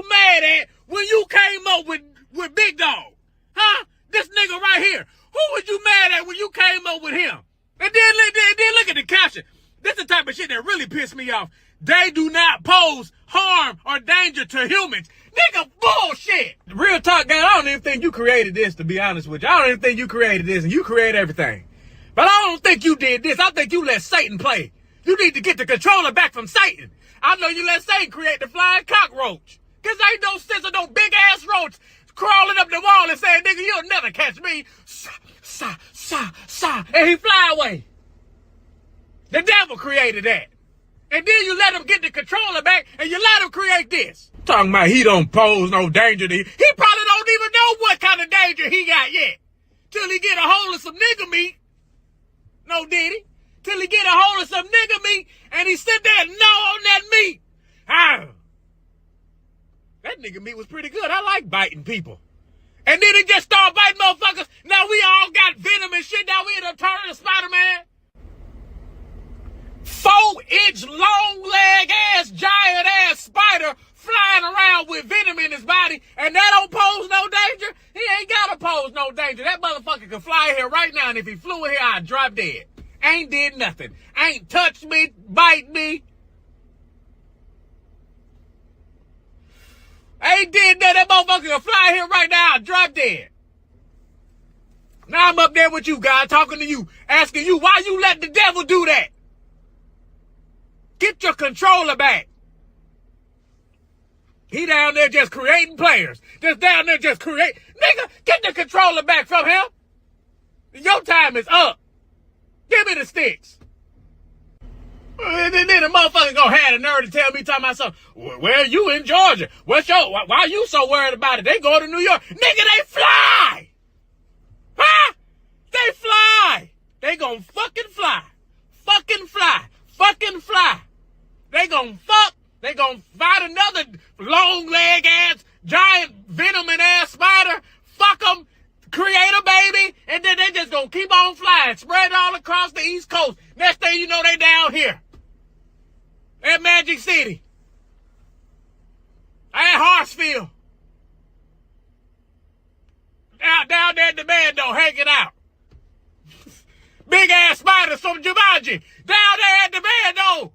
mad at when you came up with Big Dog? Huh? This nigga right here. Who was you mad at when you came up with him? And then look at the caption. This is the type of shit that really pissed me off. They do not pose harm or danger to humans. Nigga, bullshit. Real talk, guy, I don't even think you created this, to be honest with you. I don't even think you created this, and you created everything. But I don't think you did this. I think you let Satan play. You need to get the controller back from Satan. I know you let Satan create the flying cockroach. Because ain't no sense of no big-ass roach crawling up the wall and saying, nigga, you'll never catch me. And he fly away. The devil created that. And then you let him get the controller back and you let him create this. Talking about he don't pose no danger to you. He probably don't even know what kind of danger he got yet. Till he get a hold of some nigga meat. No, did he? Till he get a hold of some nigga meat and he sit there and gnaw on that meat. Ah. That nigga meat was pretty good. I like biting people. And then he just started biting motherfuckers. Now we all got venom and shit. Now we in a turn to Spider-Man. 4-inch long leg ass giant ass spider flying around with venom in his body, and that don't pose no danger. He ain't gotta pose no danger. That motherfucker can fly here right now, and if he flew in here, I'd drop dead. Ain't did nothing. Ain't touched me, bite me. Ain't did that. That motherfucker can fly here right now, I'd drop dead. Now I'm up there with you, guy, talking to you, asking you why you let the devil do that. Get your controller back. He down there just creating players. Just down there just create. Nigga, get the controller back from him. Your time is up. Give me the sticks. And then the motherfucker gonna have the nerve to tell me, talking about something. Well, you in Georgia. Why you so worried about it? They go to New York. Nigga, they fly. Huh? They fly. They gonna fucking fly. Fucking fly. Fucking fly. They gonna fuck. They gonna find another long leg ass, giant venoming ass spider. Fuck them. Create a baby. And then they just gonna keep on flying. Spread all across the East Coast. Next thing you know, they down here. At Magic City. At Hartsfield. Down there at the Bando, hanging out. Big ass spiders from Jumanji. Down there at the Bando.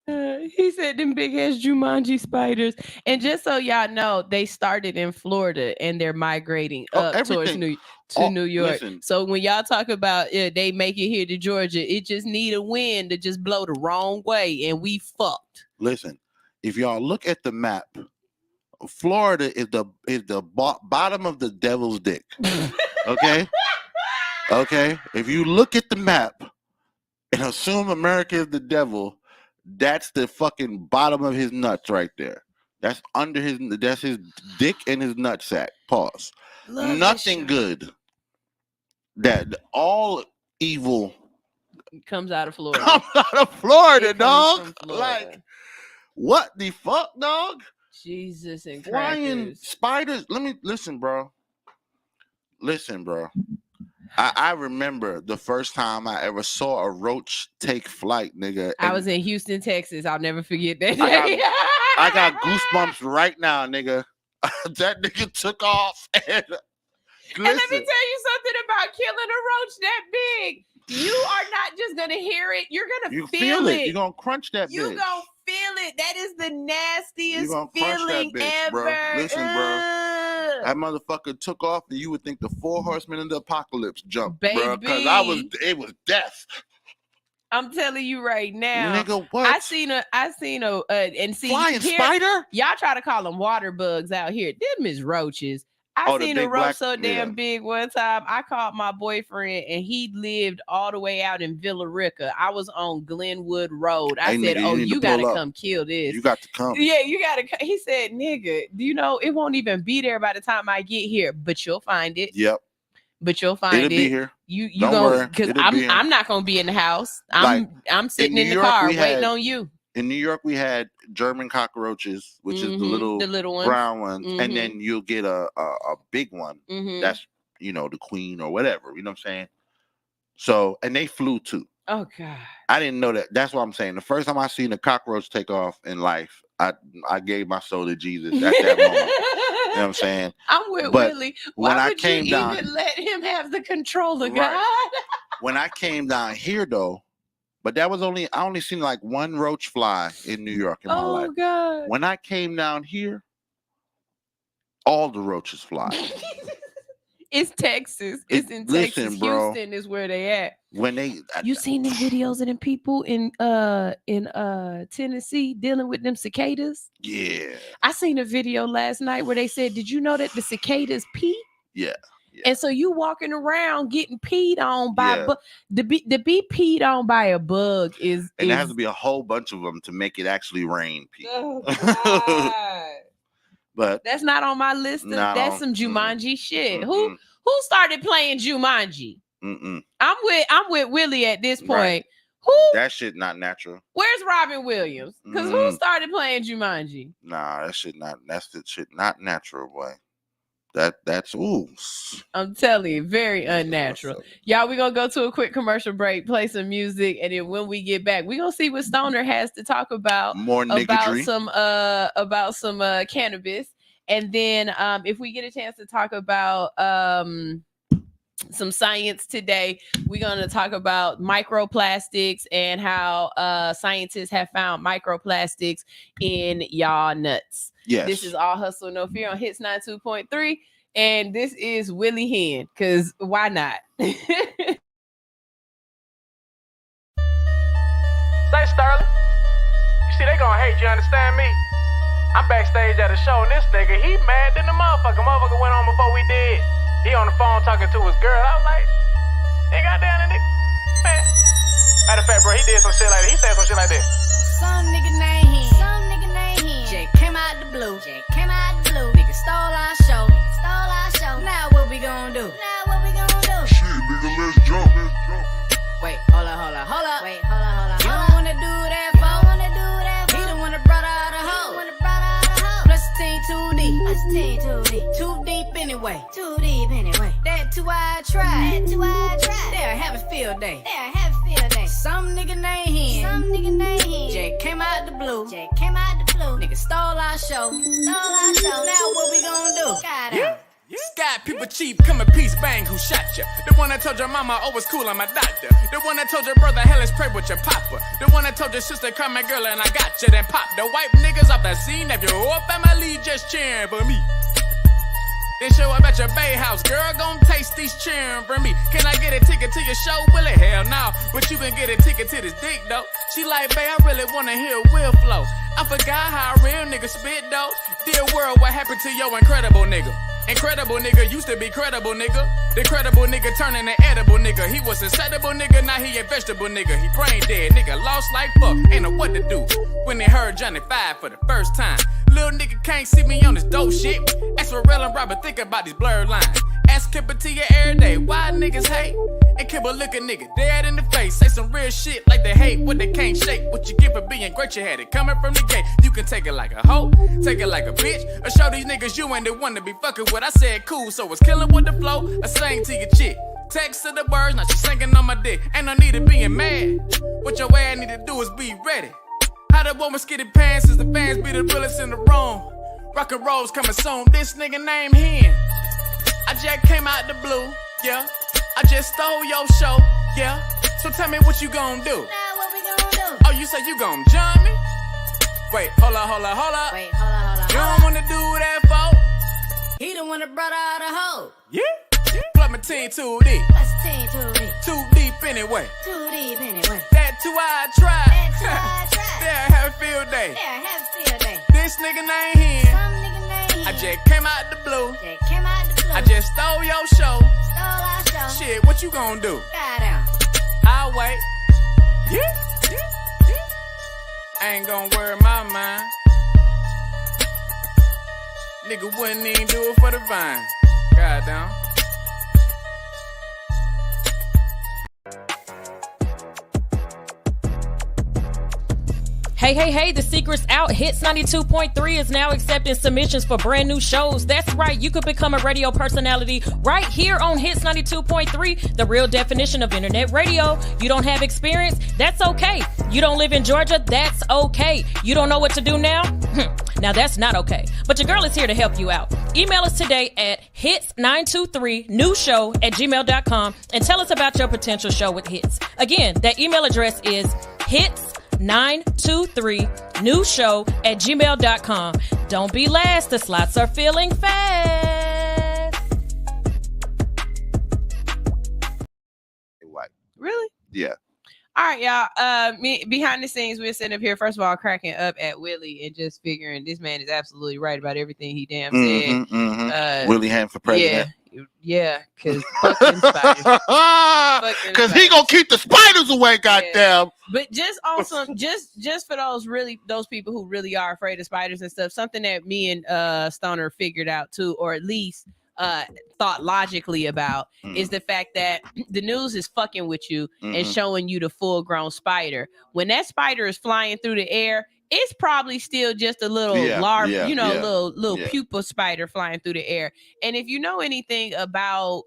He said them big ass Jumanji spiders. And just so y'all know, they started in Florida and they're migrating up towards New York. Listen. So when y'all talk about they make it here to Georgia, it just need a wind to just blow the wrong way and we fucked. Listen, if y'all look at the map, Florida is the bottom of the devil's dick. Okay? Okay? If you look at the map and assume America is the devil, that's the fucking bottom of his nuts right there. That's that's his dick and his nutsack. Pause. Nothing good. That all evil comes out of Florida. Comes out of Florida, dog. Like, what the fuck, dog? Jesus and flying crackers. Spiders. Listen, bro. Listen, bro. I remember the first time I ever saw a roach take flight, nigga. I was in Houston, Texas. I'll never forget that. I got goosebumps right now, nigga. That nigga took off. And let me tell you something about killing a roach that big. You are not just gonna hear it. You're gonna feel it. You're gonna crunch that bitch. You're gonna feel it. That is the nastiest feeling that bitch, ever. Bro. Listen, bro. That motherfucker took off, and you would think the 4 horsemen of the apocalypse jumped, bro. Because it was death. I'm telling you right now, nigga. What? I seen a and see flying spider. Y'all try to call them water bugs out here. Them is roaches. I seen a roach so damn big one time. I called my boyfriend and he lived all the way out in Villa Rica. I was on Glenwood Road. I said, nigga, you gotta come kill this. You got to come. Yeah, you gotta come. He said, nigga, do you know it won't even be there by the time I get here, but you'll find it. Yep. But you'll find It'll be here. You gonna, because I'm not gonna be in the house. I'm sitting in the car waiting on you. In New York, we had German cockroaches, which is the little ones. Brown ones, and then you'll get a big one. That's the queen or whatever. You know what I'm saying? So, and they flew too. Oh God! I didn't know that. That's what I'm saying. The first time I seen a cockroach take off in life, I gave my soul to Jesus at that moment. You know what I'm saying? I'm with But Willie. when Why I would came you down, even let him have the controller, Right. God? when I came down here though, but I only seen like one roach fly in New York in my life. Oh God. When I came down here, all the roaches fly. It's Texas. It's in Listen, Texas. bro. Houston is where they at. When they You seen them videos of them people in Tennessee dealing with them cicadas? Yeah. I seen a video last night where they said, "Did you know that the cicadas pee?" Yeah. And so you walking around getting peed on by Yeah. to be peed on by a bug is And there has to be a whole bunch of them to make it actually rain. Oh God. But that's not on my list. That's some Jumanji shit. Who started playing Jumanji? I'm with Willie at this point. Right. Who? That shit not natural. Where's Robin Williams? Because who started playing Jumanji? Nah, that's shit not natural, boy. That's ooh. I'm telling you, very unnatural. Y'all, we're gonna go to a quick commercial break, play some music, and then when we get back, we're gonna see what Stoner has to talk about. More about niggatry. some cannabis. And then if we get a chance to talk about some science today, we're going to talk about microplastics and how scientists have found microplastics in y'all nuts. Yes. This is All Hustle No Fear on Hits 92.3. And this is Willie Hen, because why not? Say, Sterling, you see they gonna hate, you understand me? I'm backstage at a show and this nigga, he mad than the motherfucker. Motherfucker went on before we did. He on the phone talking to his girl. I was like, hey, goddamn, nigga, man. Matter of fact, bro, he did some shit like that. He said some shit like that. Some nigga named him. Some nigga named him. Jay came out the blue. Jay came out the blue. Nigga stole our show. Stole our show. Now what we gonna do? Now what we gonna do? Shit, nigga, let's jump. Wait, hold up. Wait, hold up. You don't wanna do that, fo. He the one that brought out a hoe. Plus the team too deep. Too deep anyway. That two-eyed tribe. They'll have a field day. Some nigga named him. Jay came out the blue. Nigga stole our show. Now what we gonna do? Yeah. Sky people cheap, come in peace, bang, who shot ya? The one that told your mama, oh, it's cool, I'm a doctor. The one that told your brother, hell is pray with your papa. The one that told your sister, come here, girl, and I got ya. Then pop the white niggas off the scene of your whole family just cheering for me. Then show up at your bay house, girl, gon' taste these cheering for me. Can I get a ticket to your show? Will it? Hell no. But you can get a ticket to this dick, though. She like, babe, I really wanna hear Will flow. I forgot how a real nigga spit, though. Dear world, what happened to your incredible nigga? Incredible nigga used to be credible nigga. The credible nigga turning an edible nigga. He was a edible nigga, now he a vegetable nigga. He brain dead, nigga lost like fuck. Ain't know what to do when they heard Johnny 5 for the first time. Little nigga can't see me on this dope shit. Ask Pharrell and Robert, think about these blurred lines. Ask Kipper to your every day, why niggas hate? And Kipper look a nigga dead in the face. Say some real shit like they hate what they can't shake. What you get for being great, you had it coming from the gate. You can take it like a hoe, take it like a bitch, or show these niggas you ain't the one to be fucking with. I said cool, so it's killing with the flow. I sang to your chick. Text to the words, now she singing on my dick. Ain't no need of being mad. What your ass need to do is be ready. How the woman skitty pants as the fans be the realest in the room. Rock and roll's coming soon. This nigga named Hen. I just came out the blue, yeah. I just stole your show, yeah. So tell me what you gon' do. Now what we gonna do? Oh, you say you gon' jump me? Wait, hold up. Wait, hold up. You don't wanna do that, folks? He the one that brought out a hoe. Yeah. Plug my team too deep. Plus the team too deep. Too deep anyway. That two-eyed tribe. They'll have a field day. This nigga named him. I just came out the blue. I just stole your show. Shit, what you gonna do? I'll wait. Yeah. I ain't gonna worry my mind. Nigga wouldn't even do it for the vine. Goddamn. Hey, the secret's out. Hits 92.3 is now accepting submissions for brand new shows. That's right, you could become a radio personality right here on Hits 92.3, the real definition of internet radio. You don't have experience? That's okay. You don't live in Georgia? That's okay. You don't know what to do now? Now that's not okay. But your girl is here to help you out. Email us today at hits923newshow@gmail.com and tell us about your potential show with Hits. Again, that email address is hits923newshow@gmail.com. Don't be last. The slots are filling fast. What? Really? Yeah. All right, y'all. Me behind the scenes, we're sitting up here. First of all, cracking up at Willie and just figuring this man is absolutely right about everything he damn said. Willie Ham for president. Yeah, because fucking spiders. Because he gonna keep the spiders away, goddamn. But just awesome, just for those people who really are afraid of spiders and stuff. Something that me and Stoner figured out too, or at least thought logically about, is the fact that the news is fucking with you and showing you the full-grown spider. When that spider is flying through the air, it's probably still just a little larva, little pupa spider flying through the air. And if you know anything about,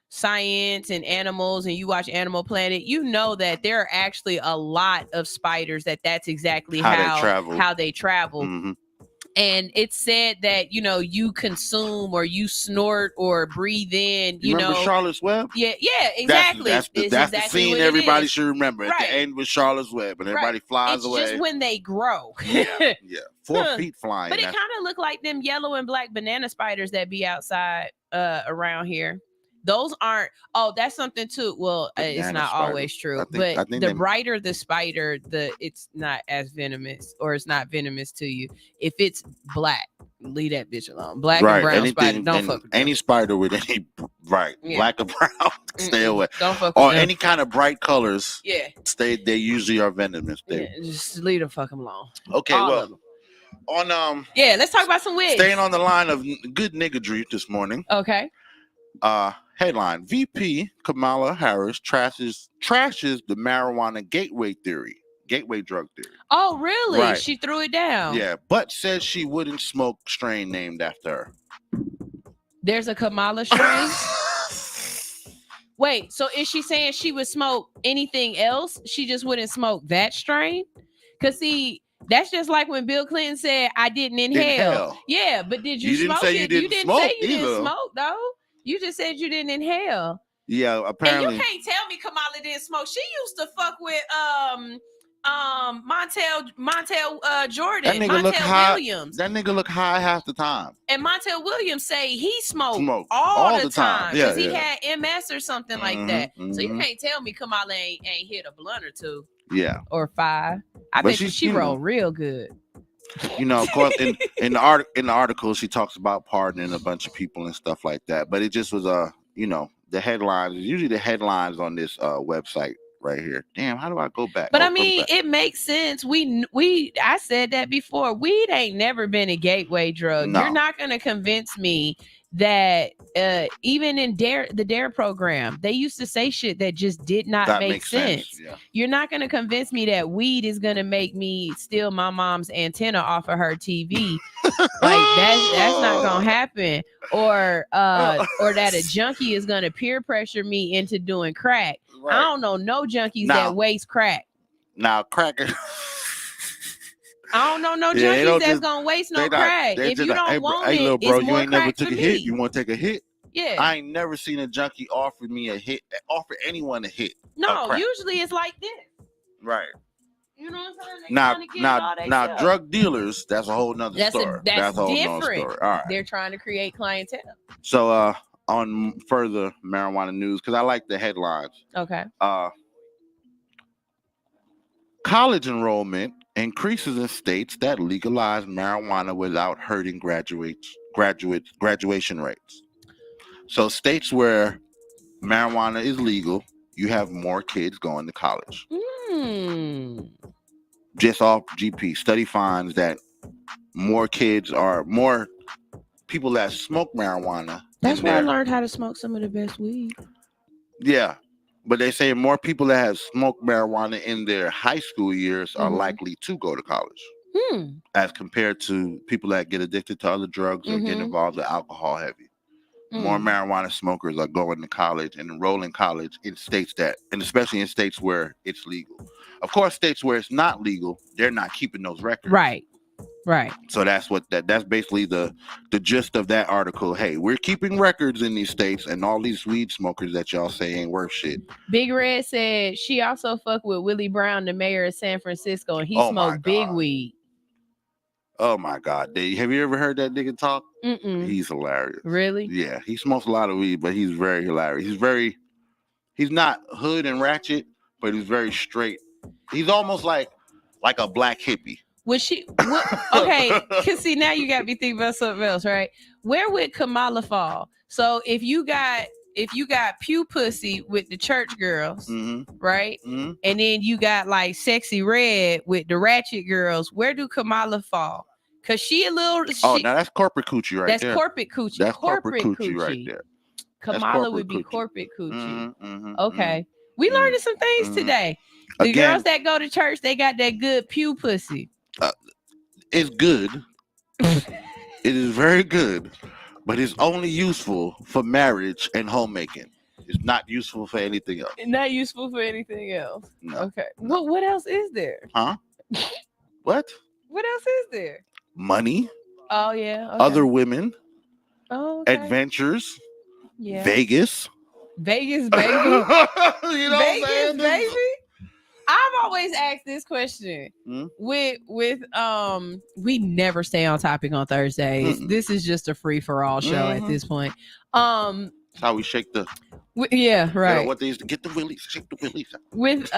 science and animals, and you watch Animal Planet, you know that there are actually a lot of spiders that's exactly how they travel. Mm-hmm. And it's said that, you consume or you snort or breathe in, you remember Charlotte's Web? Yeah, exactly. That's the scene everybody should remember. Right. At the end with Charlotte's Web, and everybody flies away. It's just when they grow. Yeah. 4 feet flying. But it kind of look like them yellow and black banana spiders that be outside around here. Those aren't. Oh, that's something too. Well, it's not always true. But the brighter the spider, it's not as venomous, or it's not venomous to you. If it's black, leave that bitch alone. Black and brown spider, don't fuck with any spider with any black or brown. Stay away. Don't fuck with them. Any kind of bright colors. Yeah, they usually are venomous. Just leave them fucking alone. Okay, let's talk about some wigs. Staying on the line of good niggadry this morning. Okay. Headline: VP Kamala Harris trashes the marijuana gateway drug theory. Oh, really? Right. She threw it down. Yeah, but says she wouldn't smoke strain named after her. There's a Kamala strain? Wait, so is she saying she would smoke anything else? She just wouldn't smoke that strain? Because see, that's just like when Bill Clinton said, I didn't inhale. Yeah, but did you smoke it? You didn't say you didn't smoke, though. You just said you didn't inhale. Yeah, apparently. And you can't tell me Kamala didn't smoke. She used to fuck with Montel Jordan, Montel Williams. That nigga look high half the time. And Montel Williams say he smoked all the time because he had MS or something like that. So you can't tell me Kamala ain't hit a blunt or two. Yeah. Or 5. I bet she rolled real good. Of course, in the article, she talks about pardoning a bunch of people and stuff like that. But it just was the headlines. Usually the headlines on this website right here. Damn, how do I go back? But it makes sense. I said that before. Weed ain't never been a gateway drug. No. You're not gonna convince me that even in the DARE program, they used to say shit that just did not make sense. Yeah. You're not going to convince me that weed is going to make me steal my mom's antenna off of her TV. That's not going to happen. Or that a junkie is going to peer pressure me into doing crack. Right. I don't know no junkies that waste crack. Now, crack. I don't know no junkies that's gonna waste no crack. If you don't want it, little bro, it's you more ain't never crack took for a hit. me. You want to take a hit? Yeah. I ain't never seen a junkie offer anyone a hit. No, usually it's like this. Right. You know what I'm saying? Now, drug dealers, that's a whole nother story. That's a whole different. Nother story. All right. They're trying to create clientele. So, on further marijuana news, because I like the headlines. Okay. College enrollment increases in states that legalize marijuana without hurting graduation rates. So states where marijuana is legal, you have more kids going to college. Just off GP, study finds that more people that smoke marijuana. That's where I learned how to smoke some of the best weed. Yeah. But they say more people that have smoked marijuana in their high school years are likely to go to college, as compared to people that get addicted to other drugs or get involved with alcohol heavy. More marijuana smokers are going to college and enrolling in college in states that, and especially in states where it's legal. Of course, states where it's not legal, they're not keeping those records. Right. So that's what that's basically the gist of that article. Hey, we're keeping records in these states, and all these weed smokers that y'all say ain't worth shit. Big Red said she also fucked with Willie Brown, the mayor of San Francisco, and he smoked big weed. Oh my God. Have you ever heard that nigga talk? Mm-mm. He's hilarious. Really? Yeah. He smokes a lot of weed, but he's very hilarious. He's not hood and ratchet, but he's very straight. He's almost like a black hippie. Okay, cause see, now you got me thinking about something else, right? Where would Kamala fall? So if you got pew pussy with the church girls, right? And then you got like Sexy Red with the ratchet girls, where do Kamala fall? Cause she a little. Now that's corporate coochie right there. That's corporate coochie. That's corporate coochie right there. Kamala would be corporate coochie. Okay, we learning some things today. The girls that go to church, they got that good pew pussy. It's good. It is very good, but it's only useful for marriage and homemaking. It's not useful for anything else. Not useful for anything else. No. Okay. What else is there? Huh? What? What else is there? Money. Oh yeah. Okay. Other women. Oh. Okay. Adventures. Yeah. Vegas. Vegas, baby. You know Vegas, baby. I've always asked this question with we never stay on topic on Thursdays. This is just a free for all show at this point. That's how we shake the. Yeah, right. You know, what they used to get the willies, shake the willies. With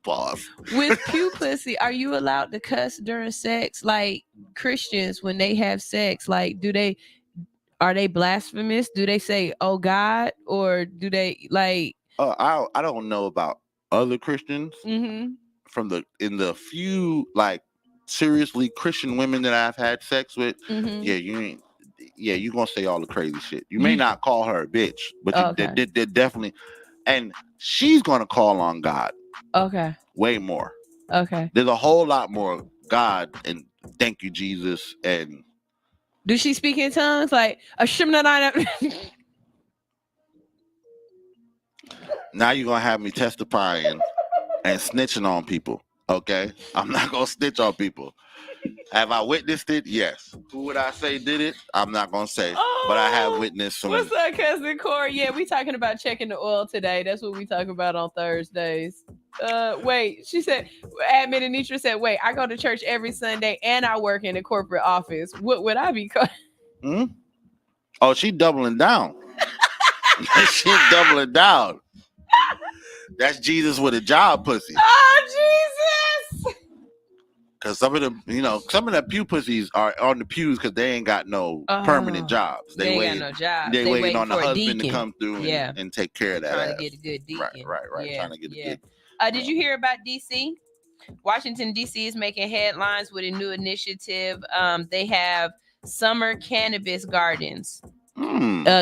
Pause. With pew pussy, are you allowed to cuss during sex? Like Christians, when they have sex, like are they blasphemous? Do they say "Oh God" or do they like? I don't know about other Christians. From in the few like seriously Christian women that I've had sex with, you gonna say all the crazy shit. You may not call her a bitch, but they're definitely, and she's gonna call on God. Okay. Way more. Okay. There's a whole lot more God and thank you Jesus. And do she speak in tongues like now you're gonna have me testifying and snitching on people. Okay, I'm not gonna snitch on people. Have I witnessed it? Yes. Who would I say did it? I'm not gonna say, but I have witnessed some. What's up, cousin Corey? Yeah, we talking about checking the oil today. That's what we talk about on Thursdays. Wait, she said, admin Anitra said, wait, I go to church every Sunday and I work in a corporate office. What would I be called? Oh, she doubling down. She's doubling down. That's Jesus with a job pussy. Oh, Jesus. Because some of the pew pussies are on the pews because they ain't got no permanent jobs. They ain't got no jobs. They waiting on the husband to come through and take care of that. Trying to get a good deacon. Right. Yeah, trying to get a good. Did you hear about DC? Washington, DC is making headlines with a new initiative. They have summer cannabis gardens.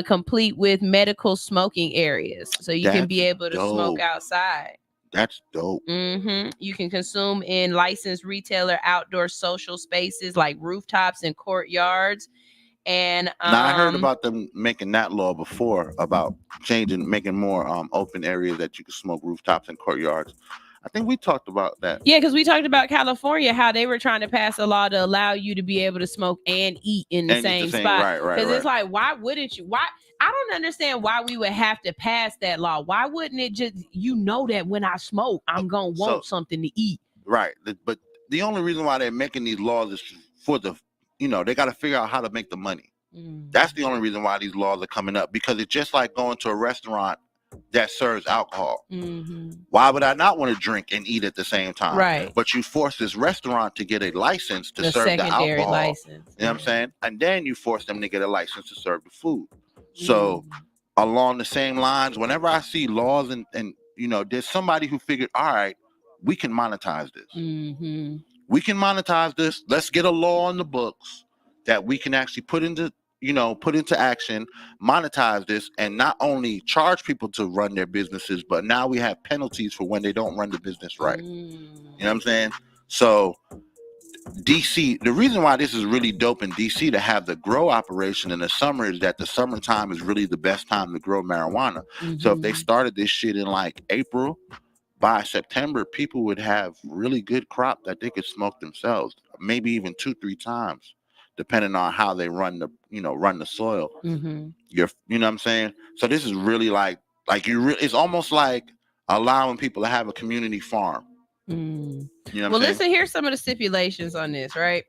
Complete with medical smoking areas. So you can be able to smoke outside. That's dope. You can consume in licensed retailer outdoor social spaces like rooftops and courtyards. And now I heard about them making that law before about making more open areas that you can smoke rooftops and courtyards. I think we talked about that. Yeah, because we talked about California, how they were trying to pass a law to allow you to be able to smoke and eat in the same spot. Right. Because it's like, why wouldn't you? Why? I don't understand why we would have to pass that law. Why wouldn't it just, that when I smoke, I'm going to want something to eat. Right. But the only reason why they're making these laws is for they got to figure out how to make the money. That's the only reason why these laws are coming up, because it's just like going to a restaurant that serves alcohol. Why would I not want to drink and eat at the same time? Right. But you force this restaurant to get a license to serve the alcohol. License. You know what I'm saying? And then you force them to get a license to serve the food. So along the same lines, whenever I see laws and there's somebody who figured, all right, we can monetize this. We can monetize this. Let's get a law on the books that we can actually put into put into action, monetize this, and not only charge people to run their businesses, but now we have penalties for when they don't run the business right. You know what I'm saying? So DC, the reason why this is really dope in DC to have the grow operation in the summer is that the summertime is really the best time to grow marijuana. So if they started this shit in like April, by September, people would have really good crop that they could smoke themselves, maybe even 2-3 times, depending on how they run the soil. You know what I'm saying? So this is really it's almost like allowing people to have a community farm. You know what I'm saying? Listen, here's some of the stipulations on this, right?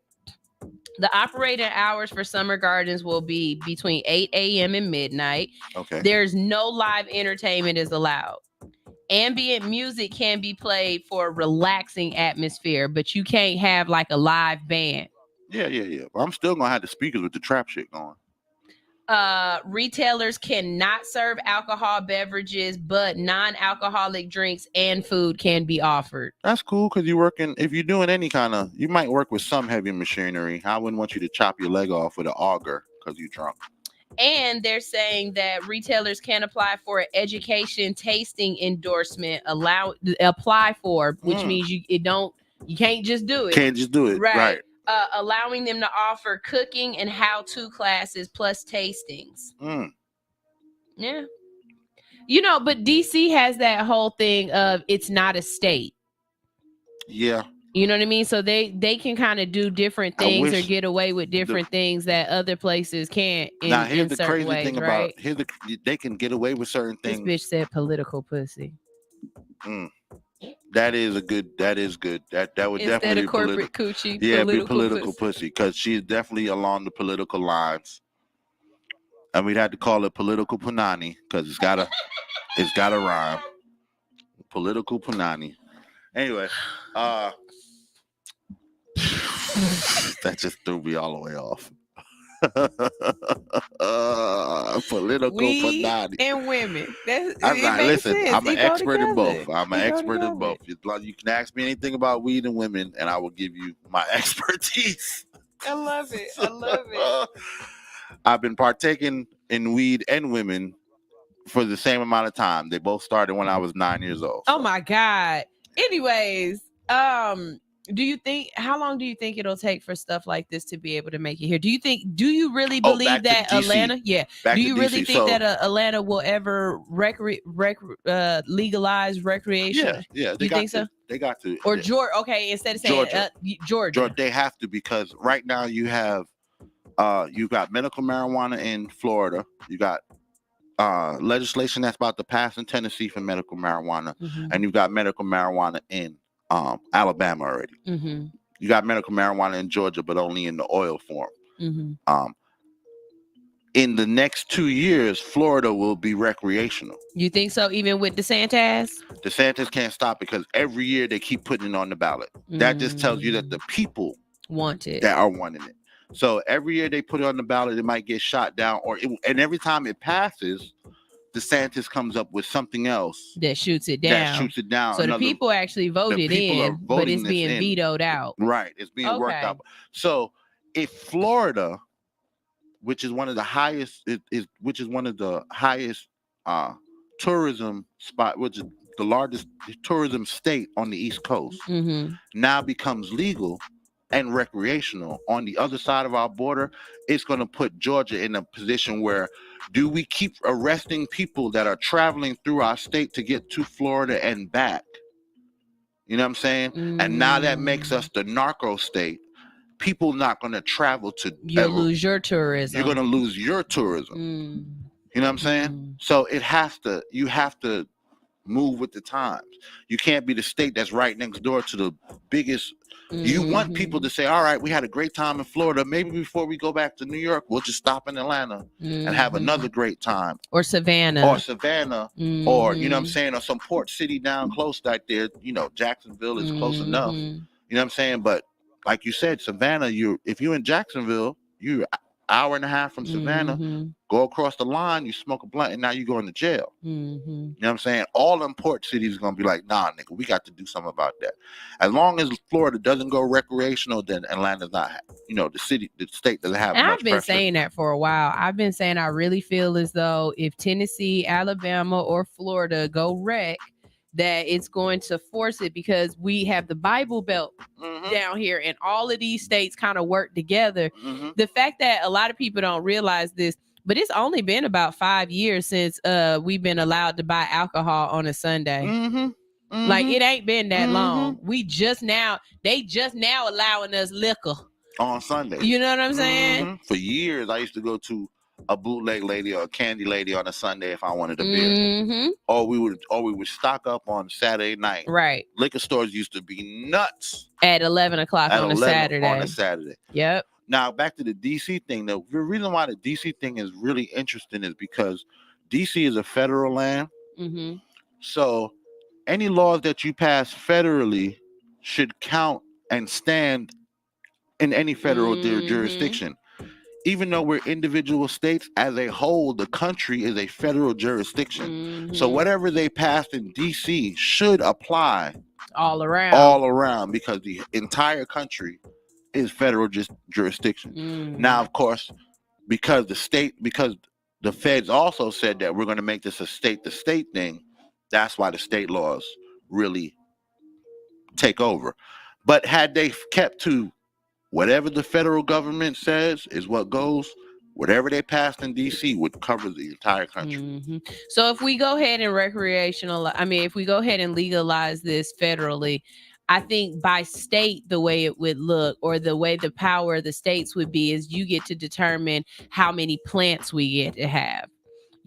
The operating hours for summer gardens will be between 8 a.m. and midnight. Okay. There's no live entertainment is allowed. Ambient music can be played for a relaxing atmosphere, but you can't have like a live band. Yeah. Well, I'm still gonna have the speakers with the trap shit going. Retailers cannot serve alcohol beverages, but non-alcoholic drinks and food can be offered. That's cool because if you're doing any kind of, you might work with some heavy machinery. I wouldn't want you to chop your leg off with an auger because you're drunk. And they're saying that retailers can apply for an education tasting endorsement, which means you can't just do it. Can't just do it. Right. Allowing them to offer cooking and how-to classes plus tastings. Yeah. But DC has that whole thing of it's not a state. Yeah. You know what I mean? So they can kind of do different things or get away with different things that other places can't. Here's the crazy thing about they can get away with certain things. This bitch said political pussy. That is good. That would Instead definitely of corporate coochie. Yeah, be political pussy because she's definitely along the political lines. And we'd have to call it political punani because it's gotta rhyme. Political punani. Anyway, that just threw me all the way off. Political punani and women. I'm an expert in both. You can ask me anything about weed and women, and I will give you my expertise. I love it. I've been partaking in weed and women for the same amount of time. They both started when I was 9 years old. So. Oh my God. Anyways, how long do you think it'll take for stuff like this to be able to make it here? Do you really believe that Atlanta? Yeah. Do you really think that Atlanta will ever legalize recreation? Yeah. You think so? They got to. Or Georgia? Okay, instead of saying Georgia, they have to because right now you have got medical marijuana in Florida. You got legislation that's about to pass in Tennessee for medical marijuana, and you've got medical marijuana in Alabama already. You got medical marijuana in Georgia, but only in the oil form. In the next 2 years, Florida will be recreational. You think so? Even with DeSantis? DeSantis can't stop because every year they keep putting it on the ballot. That just tells you that the people want it. That are wanting it. So every year they put it on the ballot, it might get shot down, and every time it passes, DeSantis comes up with something else that shoots it down. So the people actually voted in, but it's being vetoed out. Right, it's being worked out. So if Florida, which is one of the highest, tourism spot, which is the largest tourism state on the East Coast, now becomes legal and recreational on the other side of our border, it's going to put Georgia in a position where do we keep arresting people that are traveling through our state to get to Florida and back? You know what I'm saying? And now that makes us the narco state. People not going to travel to. You'll lose your tourism. You're going to lose your tourism. You know what I'm saying? So you have to move with the times. You can't be the state that's right next door to the biggest. You want people to say, all right, we had a great time in Florida. Maybe before we go back to New York, we'll just stop in Atlanta and have another great time. Or Savannah. Or, you know what I'm saying? Or some port city down close right there. You know, Jacksonville is close enough. You know what I'm saying? But like you said, Savannah, if you're in Jacksonville, hour and a half from Savannah, go across the line, you smoke a blunt, and now you going to jail. You know what I'm saying? All them port cities are going to be like, nah, nigga, we got to do something about that. As long as Florida doesn't go recreational, then Atlanta's not, the state doesn't have And much I've been pressure. saying that for a while. I've been saying I really feel as though if Tennessee, Alabama, or Florida go rec, that it's going to force it because we have the Bible Belt down here and all of these states kind of work together. The fact that a lot of people don't realize this, but it's only been about 5 years since we've been allowed to buy alcohol on a Sunday. Like it ain't been that long. They just now allowing us liquor on Sunday. You know what I'm saying? For years, I used to go to a bootleg lady or a candy lady on a Sunday if I wanted a beer. Or we would stock up on Saturday night. Right. Liquor stores used to be nuts at 11 o'clock on a Saturday. On a Saturday. Yep. Now back to the DC thing. The reason why the DC thing is really interesting is because DC is a federal land. So any laws that you pass federally should count and stand in any federal jurisdiction. Even though we're individual states, as a whole, the country is a federal jurisdiction. So whatever they passed in DC should apply all around because the entire country is federal jurisdiction. Now, of course, because the feds also said that we're going to make this a state-to-state thing, that's why the state laws really take over. But had they kept to whatever the federal government says is what goes, whatever they passed in DC would cover the entire country. So if we go ahead and if we go ahead and legalize this federally, I think by state, the way it would look or the way the power of the states would be is you get to determine how many plants we get to have.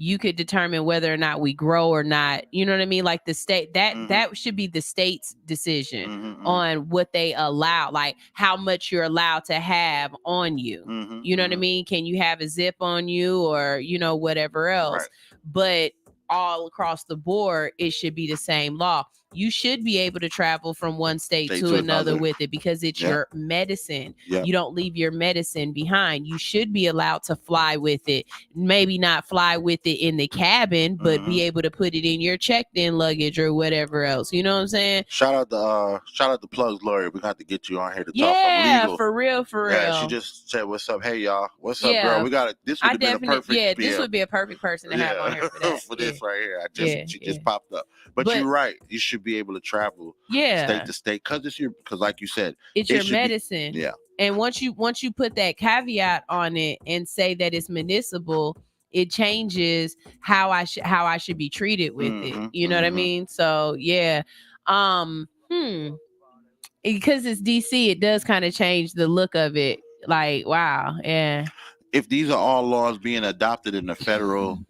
You could determine whether or not we grow or not. You know what I mean? Like the state, that should be the state's decision on what they allow, like how much you're allowed to have on you. You know what I mean? Can you have a zip on you or, whatever else? Right. But all across the board, it should be the same law. You should be able to travel from one state to another with it because it's your medicine. You don't leave your medicine behind. You should be allowed to fly with it. Maybe not fly with it in the cabin, but be able to put it in your checked-in luggage or whatever else. You know what I'm saying? Shout out the Plugs lawyer. We got to get you on here to talk. Yeah, legal. for real. Yeah, she just said, "What's up? Hey y'all, what's up, girl? We got it. This would have been a perfect. Yeah, this would be a perfect person to have on here for that. for this right here. She just popped up. But you're right. You should be able to travel state to state because like you said, it's your medicine. Yeah. And once you put that caveat on it and say that it's municipal, it changes how I should be treated with it. You know what I mean? So yeah. Because it's DC, it does kind of change the look of it. Like, wow, yeah. If these are all laws being adopted in the federal,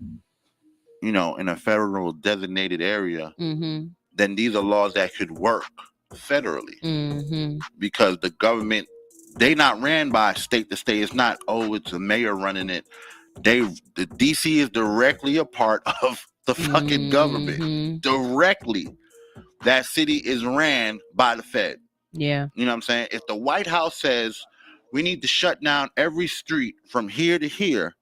in a federal designated area, then these are laws that could work federally because the government, they not ran by state to state. It's not, it's a mayor running it. The DC is directly a part of the fucking government. Directly. That city is ran by the Fed. Yeah. You know what I'm saying? If the White House says we need to shut down every street from here to here,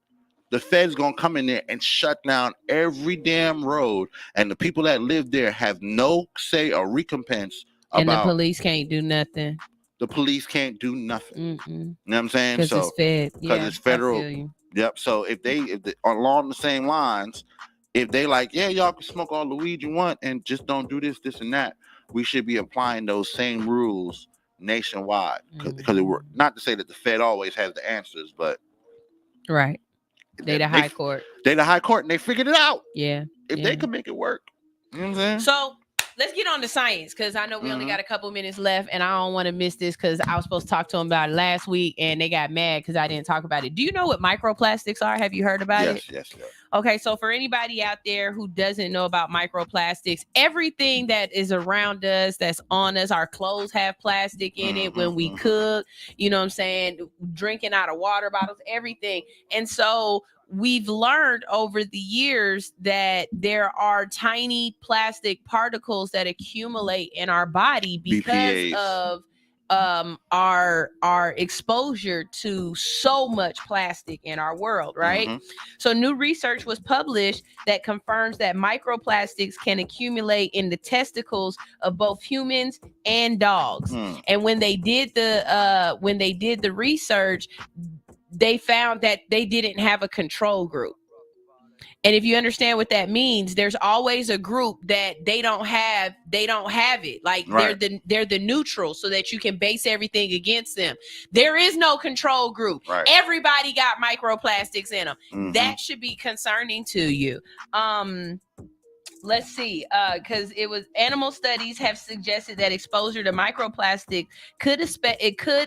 the Fed's gonna come in there and shut down every damn road, and the people that live there have no say or recompense. And the police can't do nothing. The police can't do nothing. You know what I'm saying? Because it's Fed. Because it's federal. Yep. So if they along the same lines, if they like, yeah, y'all can smoke all the weed you want and just don't do this, this, and that, we should be applying those same rules nationwide. Because it worked. Not to say that the Fed always has the answers, but right. They the high court. They the high court and they figured it out. Yeah. If they could make it work. You know what I'm saying? So let's get on to science because I know we only got a couple minutes left and I don't want to miss this because I was supposed to talk to them about it last week and they got mad because I didn't talk about it. Do you know what microplastics are? Have you heard about it? Yes. Okay, so for anybody out there who doesn't know about microplastics, everything that is around us, that's on us, our clothes have plastic in it when we cook, you know what I'm saying? Drinking out of water bottles, everything. And so we've learned over the years that there are tiny plastic particles that accumulate in our body because BPAs. of our exposure to so much plastic in our world, right? So new research was published that confirms that microplastics can accumulate in the testicles of both humans and dogs. And when they did the research, they found that they didn't have a control group. And if you understand what that means, there's always a group that they don't have it. Like they're the neutral, so that you can base everything against them. There is no control group. Everybody got microplastics in them. That should be concerning to you. Let's see, because animal studies have suggested that exposure to microplastic could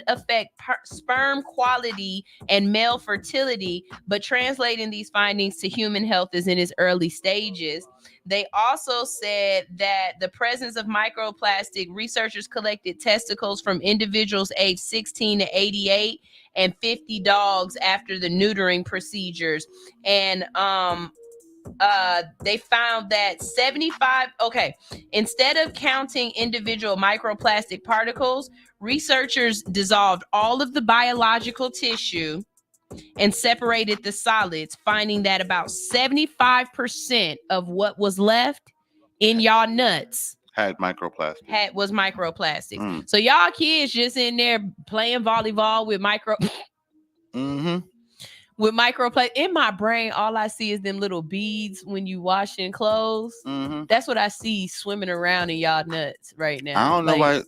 affect sperm quality and male fertility, but translating these findings to human health is in its early stages. They also said that the presence of microplastic, researchers collected testicles from individuals aged 16 to 88 and 50 dogs after the neutering procedures, and they found that instead of counting individual microplastic particles, researchers dissolved all of the biological tissue and separated the solids, finding that about 75% of what was left in y'all nuts had microplastic. Was microplastics. So y'all kids just in there playing volleyball with with microplastic. In my brain, all I see is them little beads when you washing clothes. That's what I see swimming around in y'all nuts right now. I don't know why.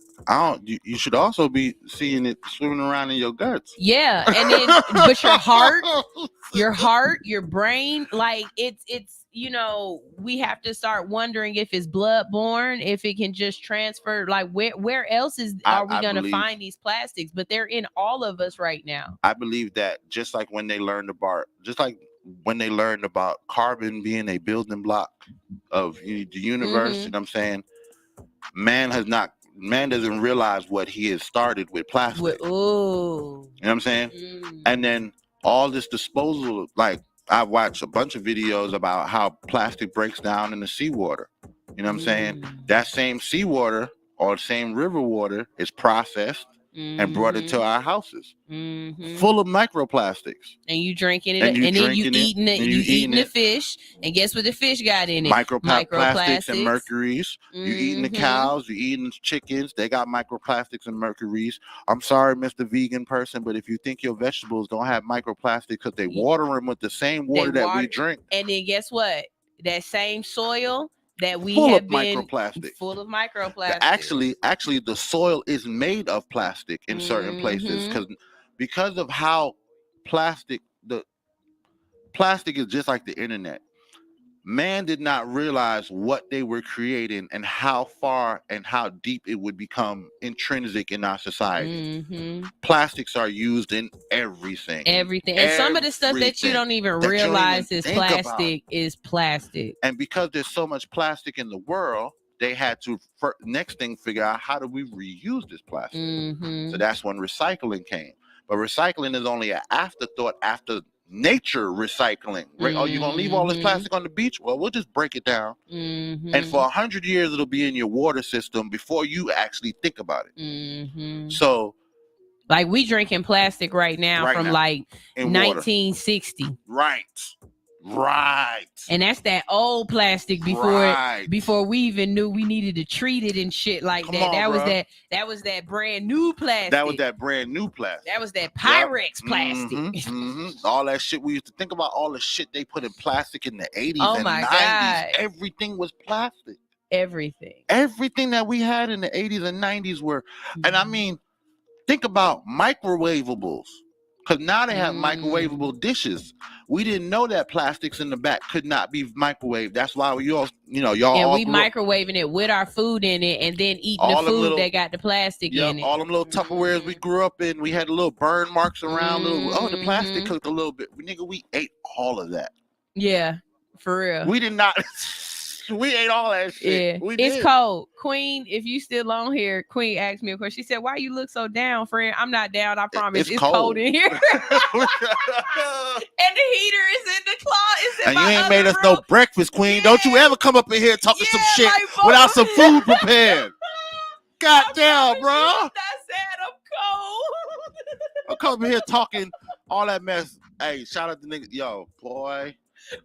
You should also be seeing it swimming around in your guts. Yeah, and then but your heart, your brain, like it's we have to start wondering if it's blood-borne, if it can just transfer. Like where else are we going to find these plastics? But they're in all of us right now. I believe that just like when they learned about carbon being a building block of the universe, you know what I'm saying? Man doesn't realize what he has started with plastic. You know what I'm saying? And then all this disposal, like I've watched a bunch of videos about how plastic breaks down in the seawater. You know what I'm saying? That same seawater or same river water is processed and brought into our houses, full of microplastics. And you drinking it, and then you eating the fish, and guess what the fish got in it? Microplastics and mercuries. You eating the cows, you eating the chickens, they got microplastics and mercuries. I'm sorry, Mr. Vegan person, but if you think your vegetables don't have microplastics because they water them with the same water that we drink. And then guess what? That same soil that we full have of been microplastics. Full of microplastics. Actually, the soil is made of plastic in certain places because of how plastic is just like the internet. Man did not realize what they were creating and how far and how deep it would become intrinsic in our society. Plastics are used in everything. And some of the stuff that you don't even realize is plastic is plastic. And because there's so much plastic in the world, they had to next thing figure out, how do we reuse this plastic? So that's when recycling came. But recycling is only an afterthought after nature recycling, right? Oh, you're gonna leave all this plastic on the beach? Well, we'll just break it down, and for 100 years it'll be in your water system before you actually think about it. So like we drinking plastic right now from like 1960, right, and that's that old plastic before we even knew we needed to treat it and shit like that. That was that brand new plastic. That was that brand new plastic. That was that Pyrex plastic. All that shit we used to think about, all the shit they put in plastic in the 80s and 90s. God. Everything was plastic. Everything that we had in the 80s and 90s were, and I mean, think about microwavables. Because now they have microwavable dishes. We didn't know that plastics in the back could not be microwaved. That's why y'all microwaving it with our food in it, and then eating the food that got the plastic in it. All them little Tupperwares we grew up in, we had little burn marks around. The plastic cooked a little bit. Nigga, we ate all of that. Yeah, for real. We did not. We ate all that shit. Yeah, it's cold. Queen, if you still on here, Queen asked me a question. She said, "Why you look so down, friend?" I'm not down. I promise. It's cold in here. And the heater is in the closet. And you ain't made us no breakfast, Queen. Yeah. Don't you ever come up in here talking some shit without some food prepared. Goddamn, bro. I said I come here talking all that mess. Hey, shout out to niggas. Yo, boy.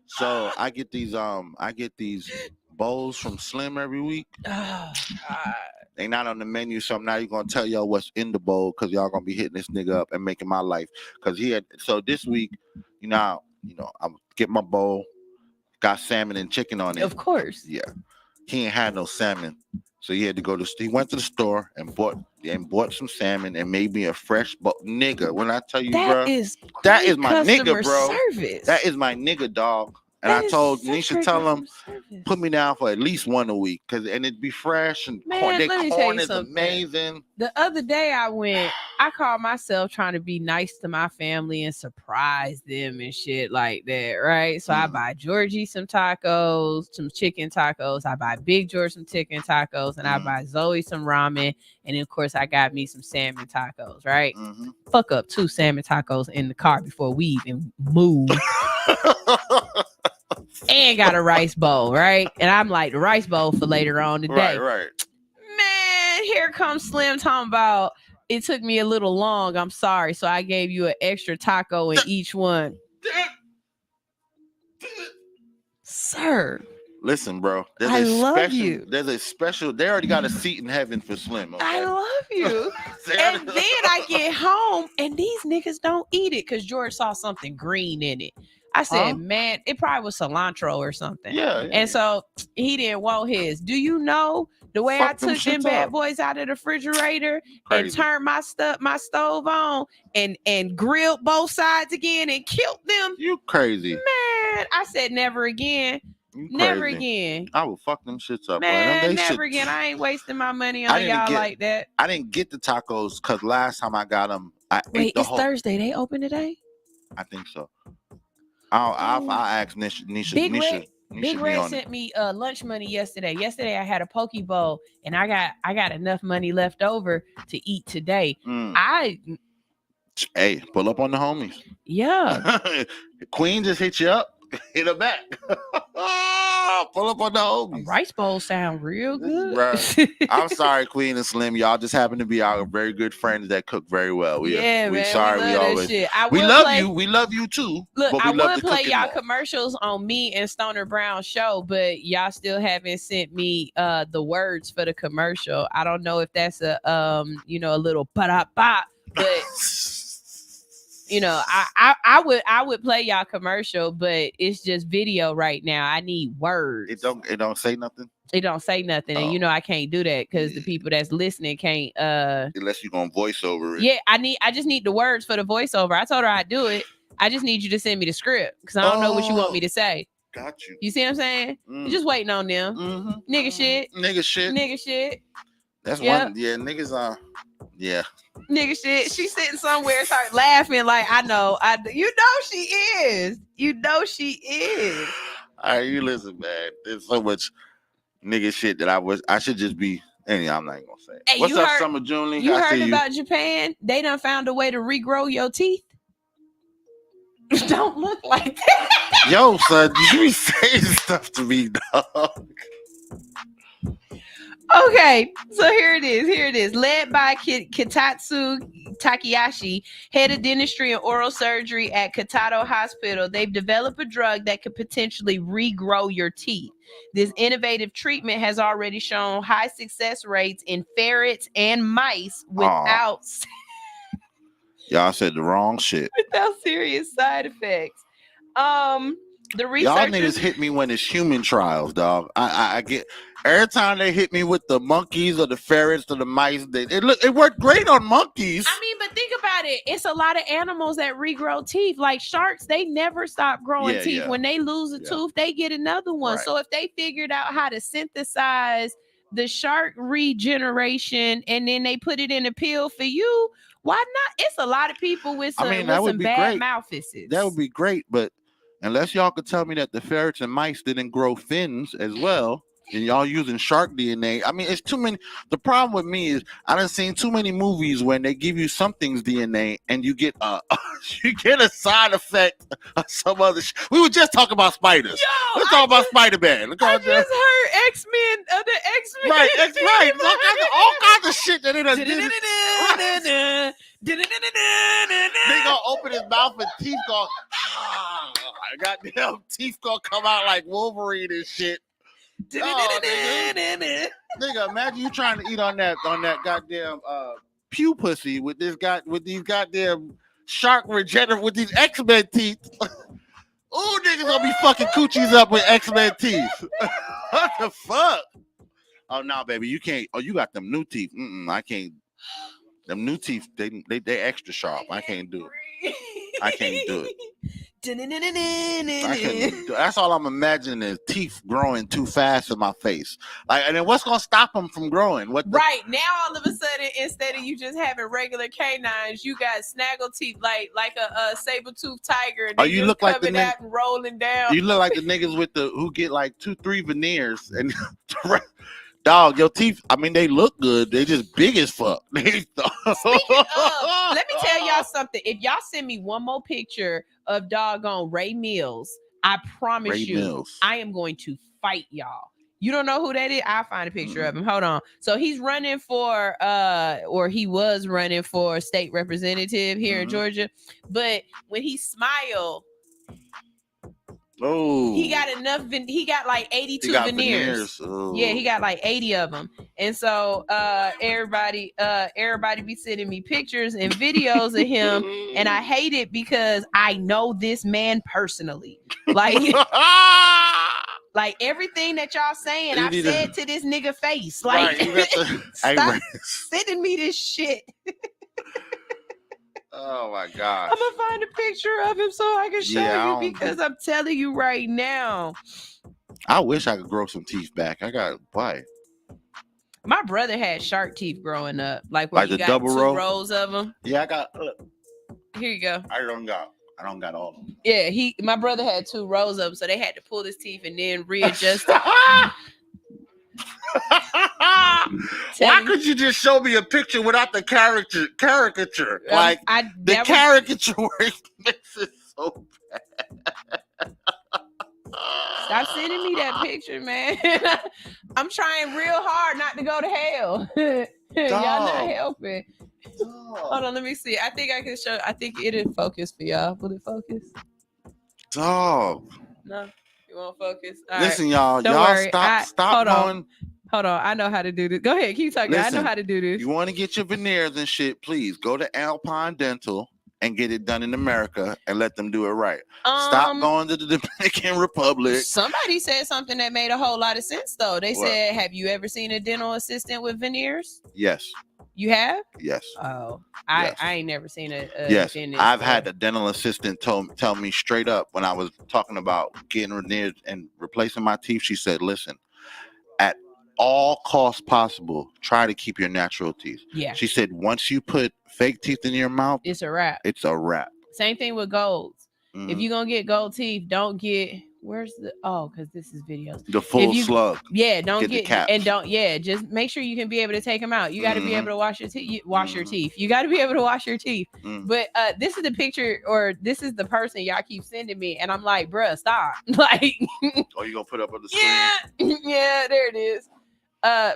So I get these bowls from Slim every week. Oh, God. They not on the menu, so I'm not even gonna tell y'all what's in the bowl because y'all gonna be hitting this nigga up and making my life. Cause so this week, I'm get my bowl, got salmon and chicken on it. Of course. Yeah. He ain't had no salmon. So he had to he went to the store and bought some salmon and made me a fresh nigga. When I tell you, bro, that is my nigga, bro. Service. That is my nigga, dog. And I told Nisha, tell him, put me down for at least one a week, and it'd be fresh and corn is amazing. The other day I called myself trying to be nice to my family and surprise them and shit like that, right? So I buy Georgie some tacos, some chicken tacos. I buy Big George some chicken tacos, and I buy Zoe some ramen. And then, of course, I got me some salmon tacos, right? Fuck up 2 salmon tacos in the car before we even move. And got a rice bowl, right? And I'm like, the rice bowl for later on today. Right. Man, here comes Slim talking about it took me a little long. I'm sorry. So I gave you an extra taco in each one. Sir. Listen, bro. I love you. There's a special. They already got a seat in heaven for Slim. Okay? I love you. And then I get home and these niggas don't eat it because George saw something green in it. I said, man, it probably was cilantro or something. Yeah. And so he didn't want his. Do you know the way I took them bad boys out of the refrigerator and turned my stove on and grilled both sides again and killed them? You crazy. Man, I said never again. Never again. I will fuck them shits up. Man, never again. I ain't wasting my money on y'all like that. I didn't get the tacos because last time I got them, Wait, it's Thursday. They open today? I think so. I'll ask Nisha. Big Red sent me lunch money yesterday. Yesterday I had a poke bowl and I got enough money left over to eat today. Hey, pull up on the homies. Yeah. Queen just hit you up. Hit her back. Pull up on the homies. Rice bowl sound real good. Right. I'm sorry, Queen and Slim. Y'all just happen to be our very good friends that cook very well. We sorry. We always. We love you. We love you too. Look, I would play y'all commercials on me and Stoner Brown show, but y'all still haven't sent me the words for the commercial. I don't know if that's a a little ba-da-ba, but. I would play y'all commercial, but it's just video right now. I need words. It don't say nothing. It don't say nothing, and I can't do that because the people that's listening can't. Unless you're gonna voice over it. Yeah, I just need the words for the voiceover. I told her I'd do it. I just need you to send me the script because I don't know what you want me to say. Got you. You see what I'm saying? You're just waiting on them. Nigga shit. Nigga shit. That's one. Yeah, niggas. Yeah. Nigga shit. She's sitting somewhere, start laughing like I know. She is. She is. All right, you listen, man. There's so much nigga shit that I should just be. Anyhow, I'm not gonna say it. Hey, what's up, Summer Julie? You heard about Japan? They done found a way to regrow your teeth. Don't look like that. Yo, son, you be saying stuff to me, dog. Okay, so here it is. Led by Kitatsu Takayashi, head of dentistry and oral surgery at Katato Hospital, they've developed a drug that could potentially regrow your teeth. This innovative treatment has already shown high success rates in ferrets and mice without y'all said the wrong shit. Without serious side effects. The researchers, y'all niggas hit me when it's human trials, dog. I get every time they hit me with the monkeys or the ferrets or the mice. It worked great on monkeys. I mean, but think about it. It's a lot of animals that regrow teeth. Like sharks, they never stop growing teeth. Yeah. When they lose a tooth, they get another one. Right. So if they figured out how to synthesize the shark regeneration and then they put it in a pill for you, why not? It's a lot of people with some bad mouth issues. That would be great, but unless y'all could tell me that the ferrets and mice didn't grow fins as well, and y'all using shark DNA. I mean, it's too many. The problem with me is I done seen too many movies when they give you something's DNA and you get a side effect of some other shit. We were just talking about spiders. Let's talk about Spider-Man. I just heard X-Men. The X-Men. Right. All kinds of shit that it does. They gonna open his mouth and teeth gonna goddamn teeth gonna come out like Wolverine and shit. Oh, nigga, imagine you trying to eat on that goddamn pew pussy with these goddamn shark regenerative with these X-Men teeth. Ooh, niggas gonna be fucking coochies up with X-Men teeth. What the fuck? Oh no, baby, you can't. Oh, you got them new teeth. I can't. Them new teeth, they extra sharp. I can't do it. I can't do it. That's all I'm imagining is teeth growing too fast in my face. Like, and then what's gonna stop them from growing? Right now, all of a sudden, instead of you just having regular canines, you got snaggle teeth, like a saber-toothed tiger. Oh, you look like the nigga and rolling down. You look like the niggas with who get like 2-3 veneers and. Dog, your teeth, I mean, they look good. They just big as fuck. Speaking of, let me tell y'all something. If y'all send me one more picture of doggone Ray Mills, I promise I am going to fight y'all. You don't know who that is? I'll find a picture of him. Hold on. So he's running for, or he was running for state representative here in Georgia. But when he smiled, he got enough. He got like 82 veneers. Yeah, he got like 80 of them. And so everybody be sending me pictures and videos of him, and I hate it because I know this man personally. Like, like everything that y'all saying, I've said to this nigga face. Like, stop sending me this shit. Oh my God. I'm gonna find a picture of him so I can show you because I'm telling you right now. I wish I could grow some teeth back. I got why? My brother had shark teeth growing up, like you the got double two row rows of them. Yeah, I got. Look. Here you go. I don't got all of them. Yeah, my brother had 2 rows of them, so they had to pull his teeth and then readjust it. Why could you just show me a picture without the caricature? Like the caricature where it makes it so bad. Stop sending me that picture, man. I'm trying real hard not to go to hell. Y'all not helping. Hold on, let me see. I think I can show. I think it'll focus for y'all. Will it focus? Dog. No, you won't focus. All Listen, right. y'all. Don't y'all worry. stop going. Hold on. I know how to do this. Go ahead. Keep talking. Listen, I know how to do this. You want to get your veneers and shit, please go to Alpine Dental and get it done in America and let them do it right. Stop going to the Dominican Republic. Somebody said something that made a whole lot of sense, though. They said, have you ever seen a dental assistant with veneers? Yes. You have? Yes. Oh, I ain't never seen a yes. dentist. I've had a dental assistant tell me straight up when I was talking about getting veneers and replacing my teeth. She said, listen, at all costs possible, try to keep your natural teeth. Yeah. She said, once you put fake teeth in your mouth, it's a wrap. It's a wrap. Same thing with golds. If you're going to get gold teeth, don't get, because this is videos. The full slug. Yeah, don't get the caps. And don't, just make sure you can be able to take them out. You got to be able to wash your teeth. Your teeth. You got to be able to wash your teeth. But this is the picture, or this is the person y'all keep sending me. And I'm like, bruh, stop. Like, oh, you going to put up on the screen? Yeah, there it is.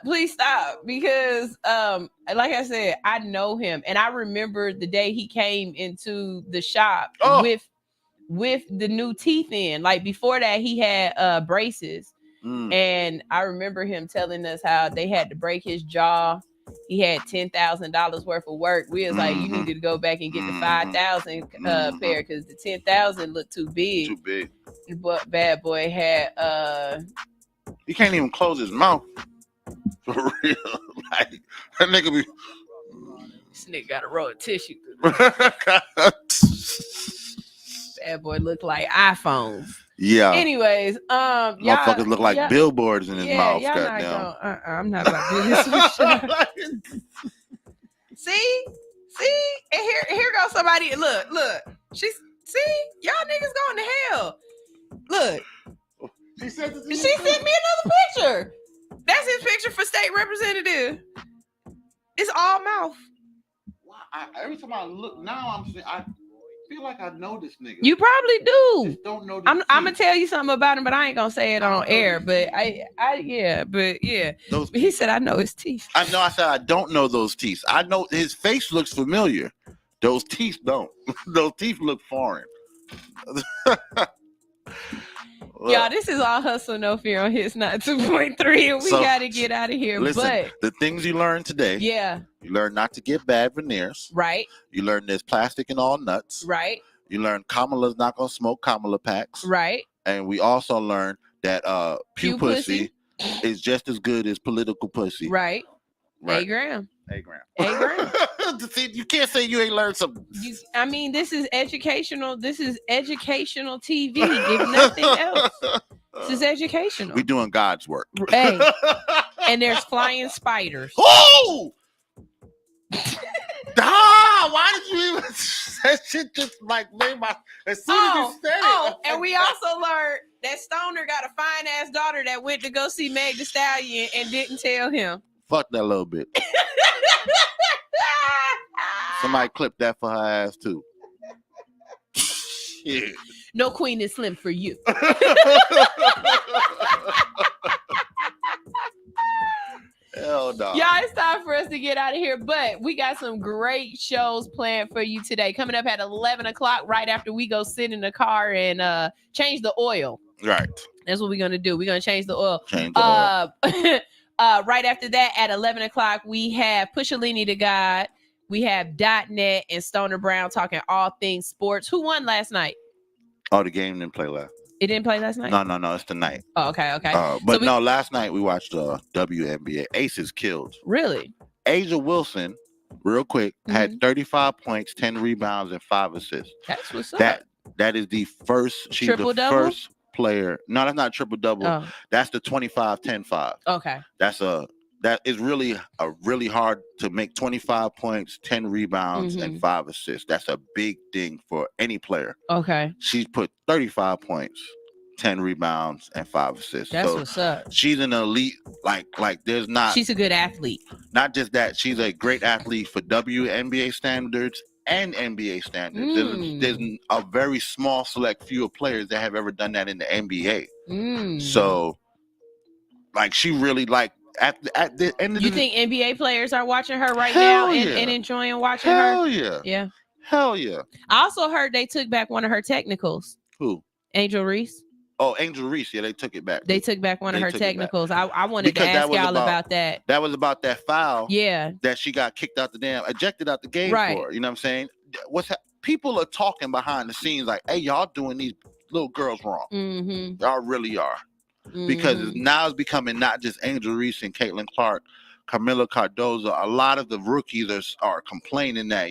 Please stop, because like I said, I know him, and I remember the day he came into the shop with the new teeth in. Like, before that, he had braces, and I remember him telling us how they had to break his jaw. He had $10,000 worth of work. We was like, you needed to go back and get the 5,000 pair, because the 10,000 looked too big. Too big. But bad boy had he can't even close his mouth. For real. Like, that nigga be. This nigga got a roll of tissue. Bad boy look like iPhones. Yeah. Anyways, motherfuckers look like billboards in his mouth. Goddamn. I'm not about to do this with you. See, and here goes somebody. Look. Y'all niggas going to hell. Look. She sent me another picture. That's his picture for state representative. It's all mouth. Every time I look now, feel like I know this nigga. You probably do. Just don't know. I'm gonna tell you something about him, but I ain't gonna say it on air. But yeah. He said I know his teeth. I know. I said I don't know those teeth. I know his face looks familiar. Those teeth don't. Those teeth look foreign. Y'all, this is All Hustle No Fear on Hits 92.3, and we gotta get out of here. Listen, but the things you learned today. Yeah. You learn not to get bad veneers. Right. You learn there's plastic in all nuts. Right. You learn Kamala's not gonna smoke Kamala packs. Right. And we also learned that pew pussy is just as good as political pussy. Right. Right. A gram. See, you can't say you ain't learned something. I mean, this is educational. This is educational TV. If nothing else, this is educational. We doing God's work. Hey, and there's flying spiders. Oh! Why did you even? That shit just like made my. As soon as you said it. And we also learned that Stoner got a fine ass daughter that went to go see Meg Thee Stallion and didn't tell him. Fuck that little bit. Somebody clip that for her ass too. Shit. No Queen is Slim for you. Hell no. Y'all, it's time for us to get out of here, but we got some great shows planned for you today. Coming up at 11 o'clock, right after we go sit in the car and change the oil. Right. That's what we're going to do. We're going to change the oil. Change the oil. Right after that, at 11 o'clock, we have Pushalini to God. We have .net and Stoner Brown talking all things sports. Who won last night? Oh, the game didn't play last. It didn't play last night? No, it's tonight. Oh, okay. But last night we watched WNBA. Aces killed. Really? Asia Wilson, real quick, had 35 points, 10 rebounds, and 5 assists. That's what's up. That is the first. She's the first player. No, that's not triple double. Oh. That's the 25-10-5. Okay. That is really hard to make 25 points, 10 rebounds, and 5 assists. That's a big thing for any player. Okay. She's put 35 points, 10 rebounds, and 5 assists. That's what's up. She's an elite, like there's not. She's a good athlete. Not just that, she's a great athlete for WNBA standards and NBA standards. There's a very small select few of players that have ever done that in the NBA. So, like, she really at the end of you think NBA players are watching her right now and enjoying watching her? Hell yeah. Yeah. Hell yeah. I also heard they took back one of her technicals. Who? Angel Reese. Oh, Angel Reese. Yeah, they took it back. They took back one of her technicals. I wanted to ask y'all about that. That was about that foul. Yeah. That she got kicked out ejected out the game for. You know what I'm saying? People are talking behind the scenes like, hey, y'all doing these little girls wrong. Y'all really are. Because now it's becoming not just Angel Reese and Caitlin Clark, Camila Cardozo. A lot of the rookies are complaining that,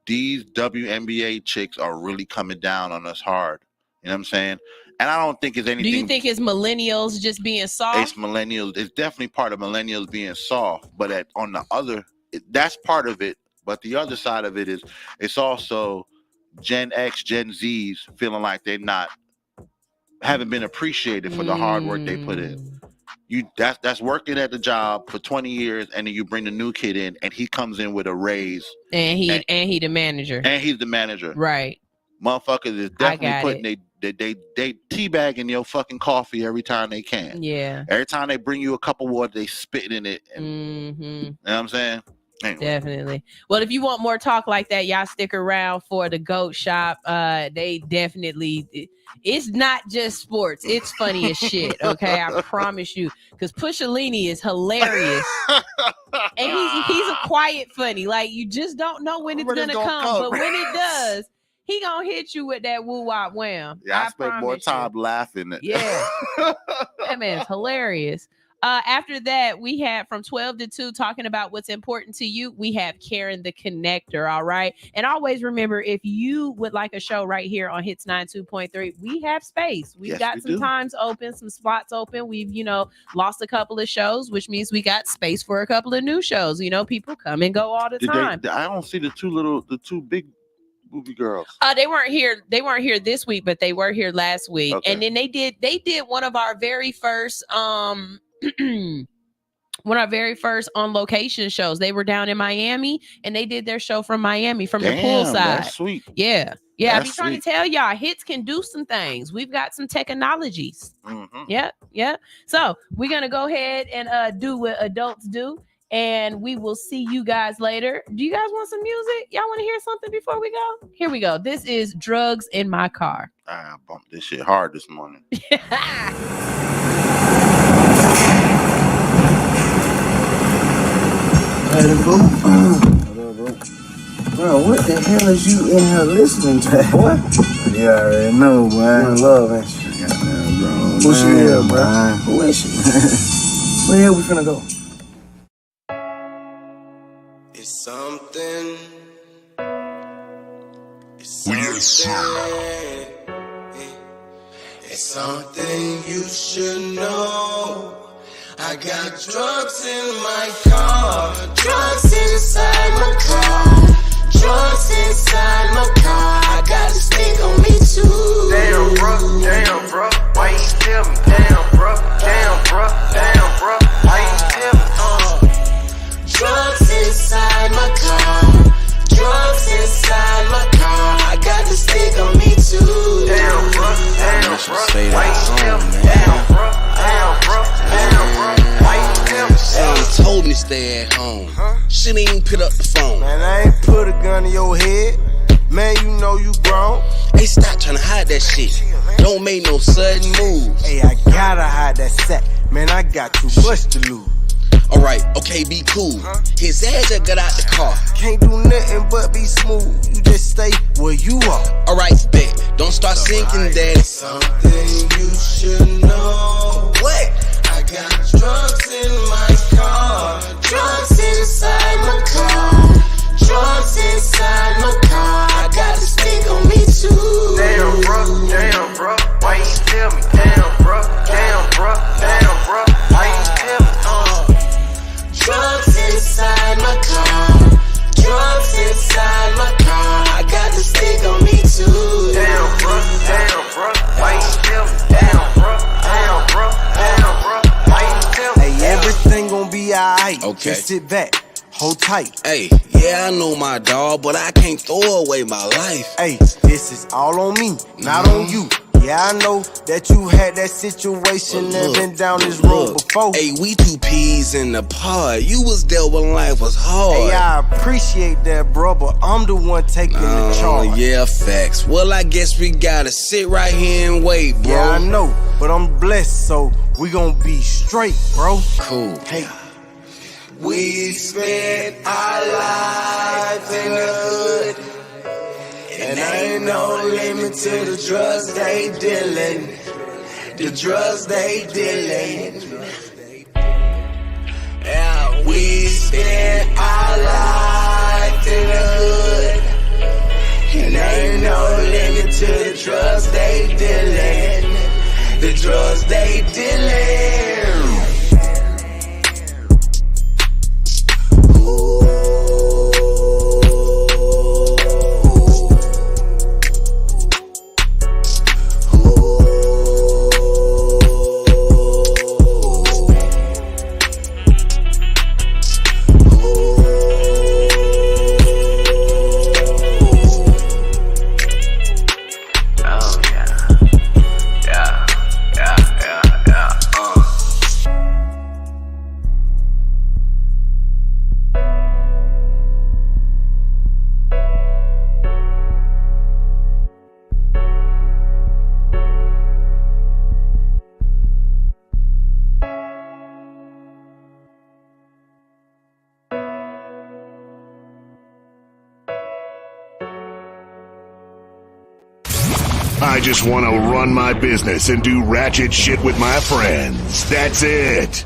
these WNBA chicks are really coming down on us hard. You know what I'm saying? And I don't think it's anything. Do you think it's millennials just being soft? It's millennials. It's definitely part of millennials being soft. But on the other, that's part of it. But the other side of it is it's also Gen X, Gen Zs feeling like they're haven't been appreciated for the hard work they put in. That's working at the job for 20 years, and then you bring the new kid in, and he comes in with a raise, and he the manager, and he's the manager, right? Motherfuckers is definitely putting they teabagging your fucking coffee every time they can. Yeah, every time they bring you a cup of water, they spit in it. And, you know what I'm saying? Anyway. Definitely. Well, if you want more talk like that, y'all stick around for the GOAT Shop. They definitely. It's not just sports. It's funny as shit. Okay, I promise you. Because Pushalini is hilarious, and he's a quiet funny. Like you just don't know when it's gonna come, but when it does, he gonna hit you with that woo wop wham. Yeah, I spent more time laughing. Yeah, that man's hilarious. After that, we had from 12 to 2 talking about what's important to you. We have Karen the Connector, all right? And always remember, if you would like a show right here on Hits 92.3, we have space. We've got some times open, some spots open. We've, lost a couple of shows, which means we got space for a couple of new shows. People come and go all the time. I don't see the two big movie girls. They weren't here. They weren't here this week, but they were here last week. Okay. And then they did one of our very first one of our very first on location shows. They were down in Miami and they did their show from Miami from the poolside. That's sweet. Yeah. Yeah. I be That's trying sweet. to tell y'all, hits can do some things. We've got some technologies. Mm-hmm. Yeah. So we're going to go ahead and do what adults do. And we will see you guys later. Do you guys want some music? Y'all want to hear something before we go? Here we go. This is Drugs in My Car. I bumped this shit hard this morning. Bro, what the hell is you in here listening to, boy? You already know, boy. You in love, ain't you? Goddamn, bro. Who's she here, bro? Man. Who is she? Where the hell we finna go? It's something. It's something you should know. I got drugs in my car, drugs inside my car, drugs inside my car. I got a stick on me too. Damn, bro, why you tell me? Damn, bro, why you tell me? Drugs inside my car, drugs inside my car. I got the stick on me too. Damn, bro, why you tell me? Damn, bro, why you tell me? They told me to stay at home. Shit ain't even pick up the phone. Man, I ain't put a gun in your head. Man, you know you grown. Hey, stop trying to hide that shit. Don't make no sudden moves. Hey, I gotta hide that sack. Man, I got too much to lose. Alright, okay, be cool. His ass just got out the car. Can't do nothing but be smooth. You just stay where you are. Alright, bet. Don't start sinking, daddy. Something you should know. What? I got drugs in my car, drugs inside my car, drugs inside my car. I got a stick on me too. Damn, bro, why you tell me? Damn, bro, why you tell me? Drugs inside my car, drugs inside my car. I got the stick on me too. Damn, bro, why you tell me? Damn, bro, why you tell me? Hey, everything gon' be alright. Okay. Just sit back, hold tight. Hey, yeah, I know my dog, but I can't throw away my life. Hey, this is all on me, not on you. Yeah, I know that you had that situation and been down this road before. Hey, we two peas in the pod. You was there when life was hard. Hey, I appreciate that, bro, but I'm the one taking the charge. Yeah, facts. Well, I guess we gotta sit right here and wait, bro. Yeah, I know, but I'm blessed, so we gon' be straight, bro. Cool. Hey. We spent our lives in the hood, and ain't no limit to the drugs they dealin', the drugs they dealin'. Yeah, we spent our lives in the hood, and ain't no limit to the drugs they dealin', the drugs they dealin'. I just want to run my business and do ratchet shit with my friends. That's it.